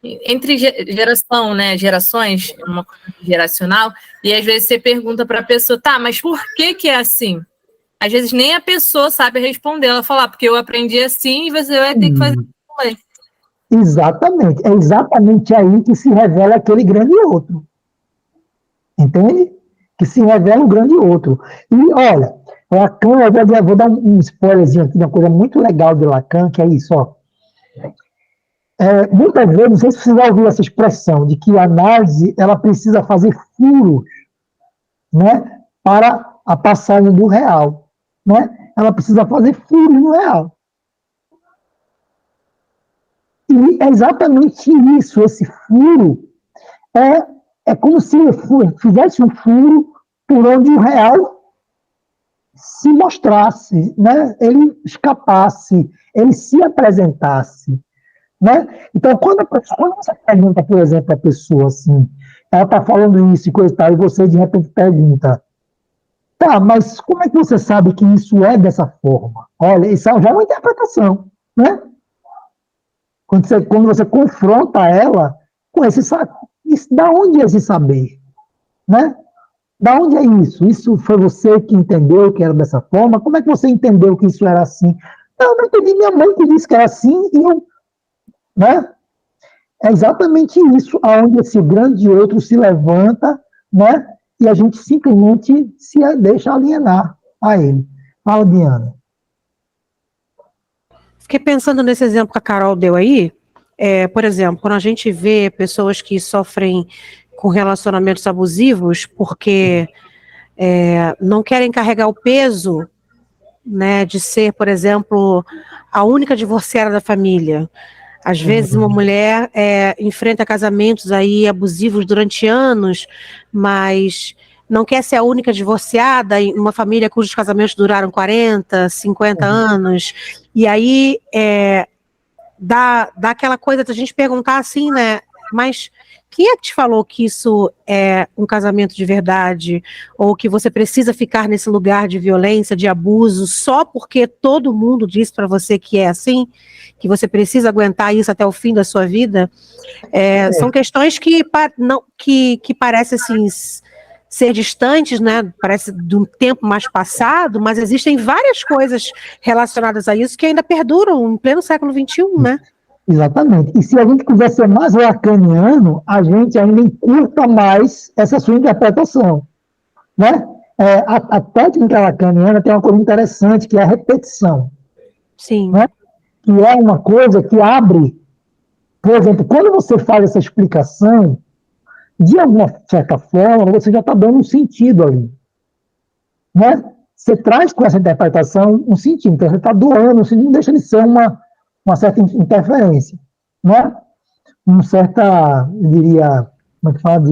entre geração, né? Gerações, uma coisa geracional, e às vezes você pergunta para a pessoa, tá, mas por que é assim? Às vezes nem a pessoa sabe responder. Ela fala, porque eu aprendi assim e você vai ter que fazer também. Exatamente. É exatamente aí que se revela aquele grande outro. Entende? Que se revela o grande outro. E, olha, Lacan, eu vou dar um spoilerzinho aqui de uma coisa muito legal de Lacan, que é isso, ó. Muitas vezes, não sei se você já ouviu essa expressão, de que a análise, ela precisa fazer furos, né, para a passagem do real, né? Ela precisa fazer furos no real. E é exatamente isso, esse furo é como se fizesse um furo por onde o real se mostrasse, né? Ele escapasse, ele se apresentasse, né? Então, quando você pergunta, por exemplo, a pessoa assim, ela está falando isso e coisa e tal, e você de repente pergunta, tá, mas como é que você sabe que isso é dessa forma? Olha, isso já é uma interpretação, né? Quando você confronta ela com esse saco, da onde é esse saber? Né? Da onde é isso? Isso foi você que entendeu que era dessa forma? Como é que você entendeu que isso era assim? Eu não entendi, minha mãe que disse que era assim, e eu. Né? É exatamente isso, aonde esse grande outro se levanta, né? E a gente simplesmente se deixa alienar a ele. Fala, Diana. Fiquei pensando nesse exemplo que a Carol deu aí. Por exemplo, quando a gente vê pessoas que sofrem com relacionamentos abusivos porque não querem carregar o peso, né, de ser, por exemplo, a única divorciada da família. Às vezes uma mulher enfrenta casamentos aí abusivos durante anos, mas não quer ser a única divorciada em uma família cujos casamentos duraram 40, 50 anos, e aí dá aquela coisa da gente perguntar assim, né, mas quem é que te falou que isso é um casamento de verdade, ou que você precisa ficar nesse lugar de violência, de abuso, só porque todo mundo diz para você que é assim, que você precisa aguentar isso até o fim da sua vida? São questões que parecem assim ser distantes, né? Parece de um tempo mais passado, mas existem várias coisas relacionadas a isso que ainda perduram em pleno século XXI, né? Exatamente. E se a gente quiser ser mais lacaniano, a gente ainda encurta mais essa sua interpretação, né? A técnica lacaniana tem uma coisa interessante, que é a repetição. Sim. Né? Que é uma coisa que abre, por exemplo, quando você faz essa explicação, de alguma certa forma, você já está dando um sentido ali. Né? Você traz com essa interpretação um sentido, então você está doando, você não deixa de ser uma certa interferência. Né? Uma certa, eu diria, como é que fala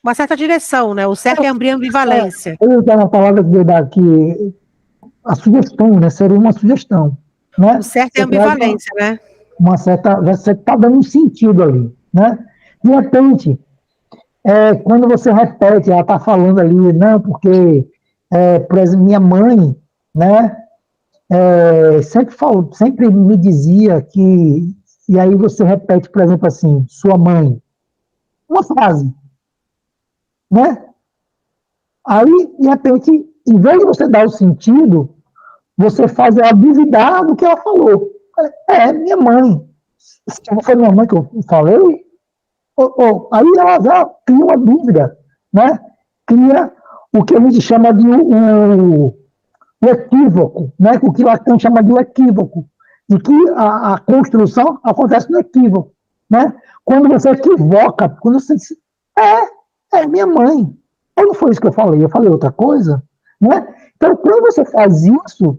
uma certa direção, né? O certo é a ambivalência. Eu tenho uma palavra que eu dar aqui, a sugestão, né? Seria uma sugestão. Né? O certo é a ambivalência, né? Uma certa, você está dando um sentido ali, né? De repente, quando você repete, ela está falando ali, não, porque, por exemplo, minha mãe, né, sempre me dizia que, e aí você repete, por exemplo, assim, sua mãe, uma frase, né? Aí, de repente, em vez de você dar o sentido, você faz ela duvidar do que ela falou. Minha mãe. Se foi minha mãe que eu falei, aí ela já cria uma dúvida, né? Cria o que a gente chama de o equívoco, né? O que Lacan chama de equívoco. e que a construção acontece no equívoco, né? Quando você equivoca, quando você diz, é minha mãe. Ou não foi isso que eu falei outra coisa, né? Então, quando você faz isso,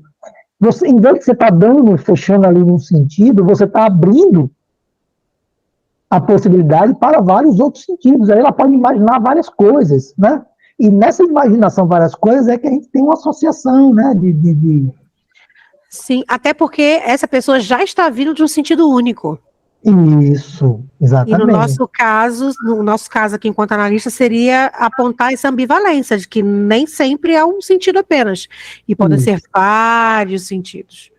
você, em vez de você estar dando, fechando ali num sentido, você está abrindo a possibilidade para vários outros sentidos. Aí ela pode imaginar várias coisas, né? E nessa imaginação várias coisas é que a gente tem uma associação, né? Sim, até porque essa pessoa já está vindo de um sentido único. Isso, E exatamente. no nosso caso aqui enquanto analista, seria apontar essa ambivalência de que nem sempre é um sentido apenas, e podem ser vários sentidos.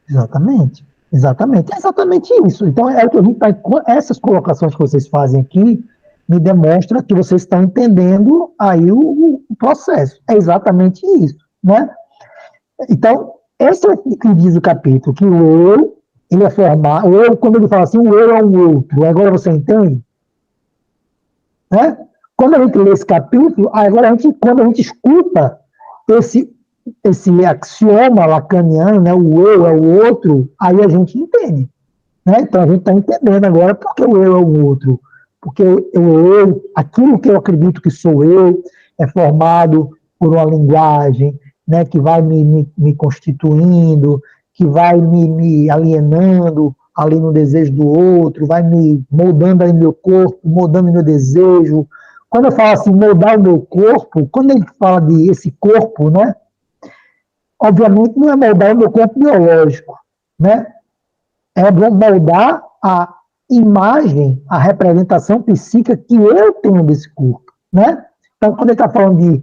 Exatamente, exatamente, é exatamente isso. Então, é o que a gente essas colocações que vocês fazem aqui me demonstra que vocês estão entendendo aí o processo. É exatamente isso, né? Então, esse é o que diz o capítulo, que o eu, ele é formado, o eu, quando ele fala assim, o eu é um outro, agora você entende? Né? Quando a gente lê esse capítulo, agora quando a gente escuta esse axioma lacaniano, né, o eu é o outro, aí a gente entende. Né? Então a gente está entendendo agora porque o eu é o outro. Porque aquilo que eu acredito que sou eu, é formado por uma linguagem, né, que vai me constituindo, que vai me alienando ali no desejo do outro, vai me moldando aí meu corpo, moldando meu desejo. Quando eu falo assim, moldar o meu corpo, quando ele fala de esse corpo, né, obviamente não é moldar o meu corpo biológico, né, é moldar a imagem, a representação psíquica que eu tenho desse corpo, né? Então, quando ele está falando de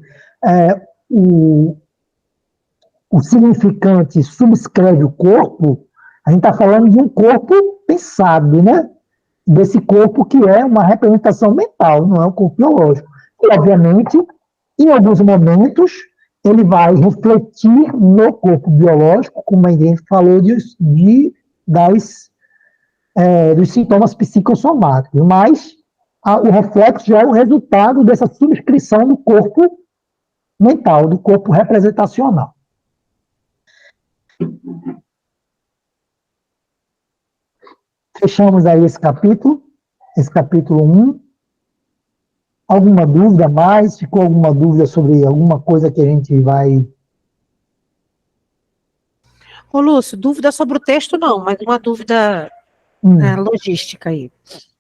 o significante subscreve o corpo, a gente está falando de um corpo pensado, né? Desse corpo que é uma representação mental, não é um corpo biológico. E, obviamente, em alguns momentos, ele vai refletir no corpo biológico, como a gente falou, dos sintomas psicossomáticos, mas o reflexo já é o resultado dessa subscrição do corpo mental, do corpo representacional. Fechamos aí esse capítulo 1. Alguma dúvida mais? Ficou alguma dúvida sobre alguma coisa que a gente vai... Ô, Lúcio, dúvida sobre o texto não, mas uma dúvida logística aí.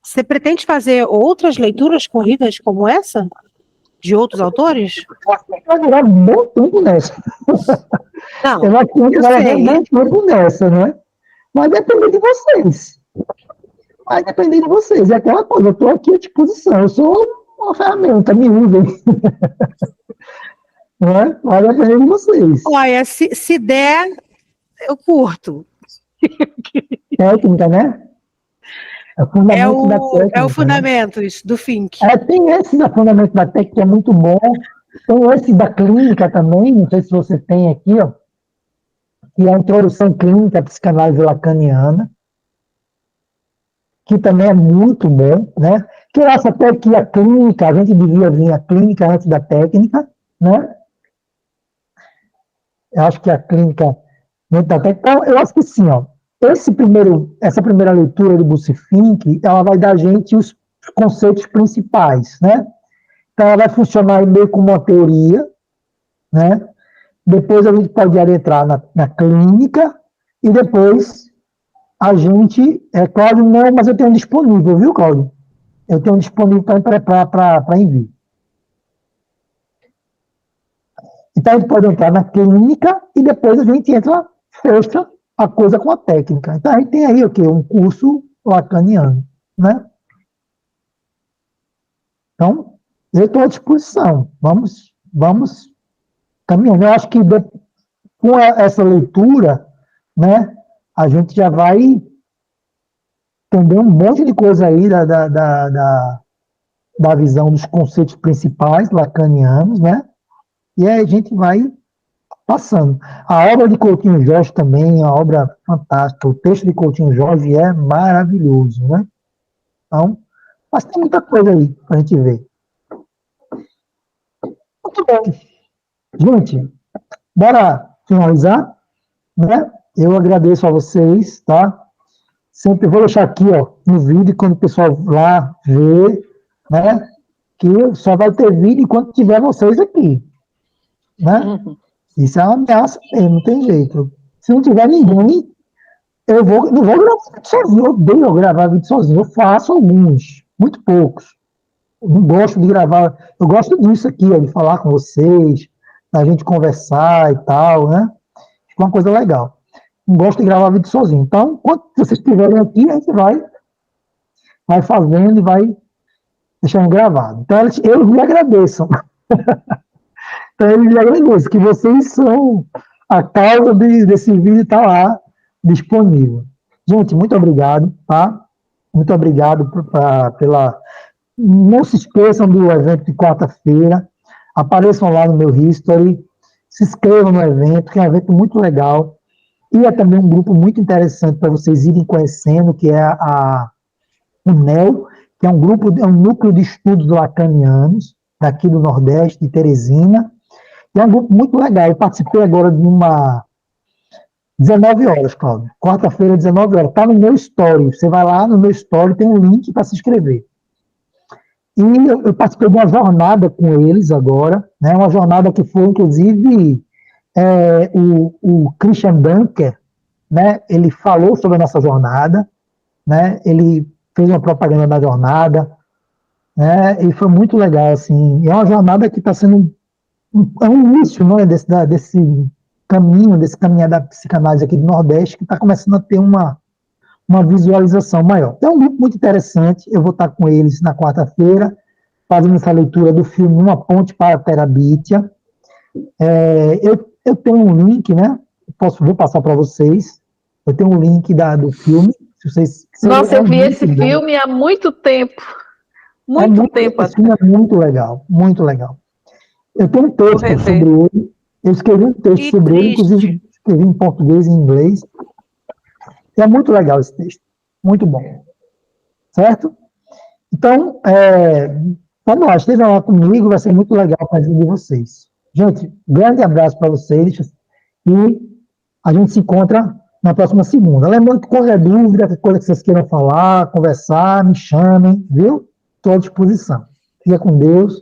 Você pretende fazer outras leituras corridas como essa? De outros autores? Vai durar um bom tempo nessa. Não, eu acho que vai durar um bom tempo nessa, né? Vai depender de vocês. Vai depender de vocês. É aquela coisa, eu estou aqui à disposição. Eu sou uma ferramenta, me usem. Né? Vai depender de vocês. Olha, se der, eu curto. Técnica, né? É o fundamento da técnica. É o Fundamentos, né? Do Fink. Tem esse da Fundamento da Técnica, que é muito bom. Tem esse da Clínica também, não sei se você tem aqui, ó, que é a Introdução Clínica à Psicanálise Lacaniana, que também é muito bom, né? Que eu acho até que a clínica, a gente devia vir a clínica antes da técnica, né? Eu acho que a clínica... Então, eu acho que sim, ó. Essa primeira leitura do Bucifink, ela vai dar a gente os conceitos principais, né? Então, ela vai funcionar meio como uma teoria, né? Depois a gente pode adentrar na clínica e depois a gente... Cláudio, não, mas eu tenho disponível, viu, Cláudio? Eu tenho disponível para envio. Então, a gente pode entrar na clínica e depois a gente fecha a coisa com a técnica. Então, a gente tem aí o quê? Um curso lacaniano, né? Então, eu estou à disposição. Vamos caminhando. Eu acho que com essa leitura, né, a gente já vai entender um monte de coisa aí da visão dos conceitos principais lacanianos, né? E aí a gente vai passando. A obra de Coutinho Jorge também é uma obra fantástica. O texto de Coutinho Jorge é maravilhoso, né? Então, mas tem muita coisa aí para a gente ver. Muito bem. Gente, bora finalizar, né? eu agradeço a vocês, tá? Sempre vou deixar aqui, ó, no vídeo, quando o pessoal lá ver, né? Que só vai ter vídeo enquanto tiver vocês aqui, né? Isso é uma ameaça mesmo, não tem jeito. Se não tiver ninguém, não vou gravar vídeo sozinho, eu odeio gravar vídeo sozinho, eu faço alguns, muito poucos. Eu não gosto de gravar, eu gosto disso aqui, ó, de falar com vocês, da gente conversar e tal, né? Fica uma coisa legal. Não gosto de gravar vídeo sozinho. Então, quando vocês estiverem aqui, a gente vai fazendo e vai deixando gravado. Então, eles me agradeçam. Então, eles me agradeçam, que vocês são a causa desse vídeo estar lá disponível. Gente, muito obrigado, tá? Muito obrigado pela... Não se esqueçam do evento de quarta-feira. Apareçam lá no meu History. Se inscrevam no evento, que é um evento muito legal. E é também um grupo muito interessante para vocês irem conhecendo, que é o NEL, que é um núcleo de estudos lacanianos, daqui do Nordeste, de Teresina. E é um grupo muito legal. Eu participei agora de uma 19 horas, Cláudio. Quarta-feira, 19 horas. Está no meu story. Você vai lá no meu story, tem um link para se inscrever. E eu participei de uma jornada com eles agora, né? Uma jornada que foi, inclusive, o Christian Dunker, né? Ele falou sobre a nossa jornada, né? Ele fez uma propaganda da jornada, né? E foi muito legal, assim. É uma jornada que está sendo um início, não é, desse caminho, desse caminhar da psicanálise aqui do Nordeste, que está começando a ter uma visualização maior. É um grupo muito interessante, eu vou estar com eles na quarta-feira, fazendo essa leitura do filme Uma Ponte para a Terabitia. Eu tenho um link, né? Vou passar para vocês. Eu tenho um link do filme. Se vocês, Nossa, eu vi esse filme há muito tempo. Muito tempo. Esse filme é muito legal, muito legal. Eu tenho um texto sobre ele. Eu escrevi um texto sobre ele, inclusive escrevi em português e em inglês. É muito legal esse texto. Muito bom. Certo? Então, vamos lá, estejam lá comigo, vai ser muito legal para de vocês. Gente, grande abraço para vocês e a gente se encontra na próxima segunda. Lembrando que qualquer dúvida, qualquer coisa que vocês queiram falar, conversar, me chamem, viu? Estou à disposição. Fica com Deus.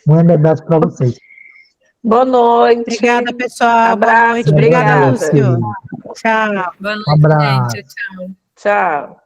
Um grande abraço para vocês. Boa noite. Obrigada, pessoal. Abraço. Boa noite. Obrigada, Lúcio. Tchau. Boa noite, Um abraço. gente. Tchau. Tchau.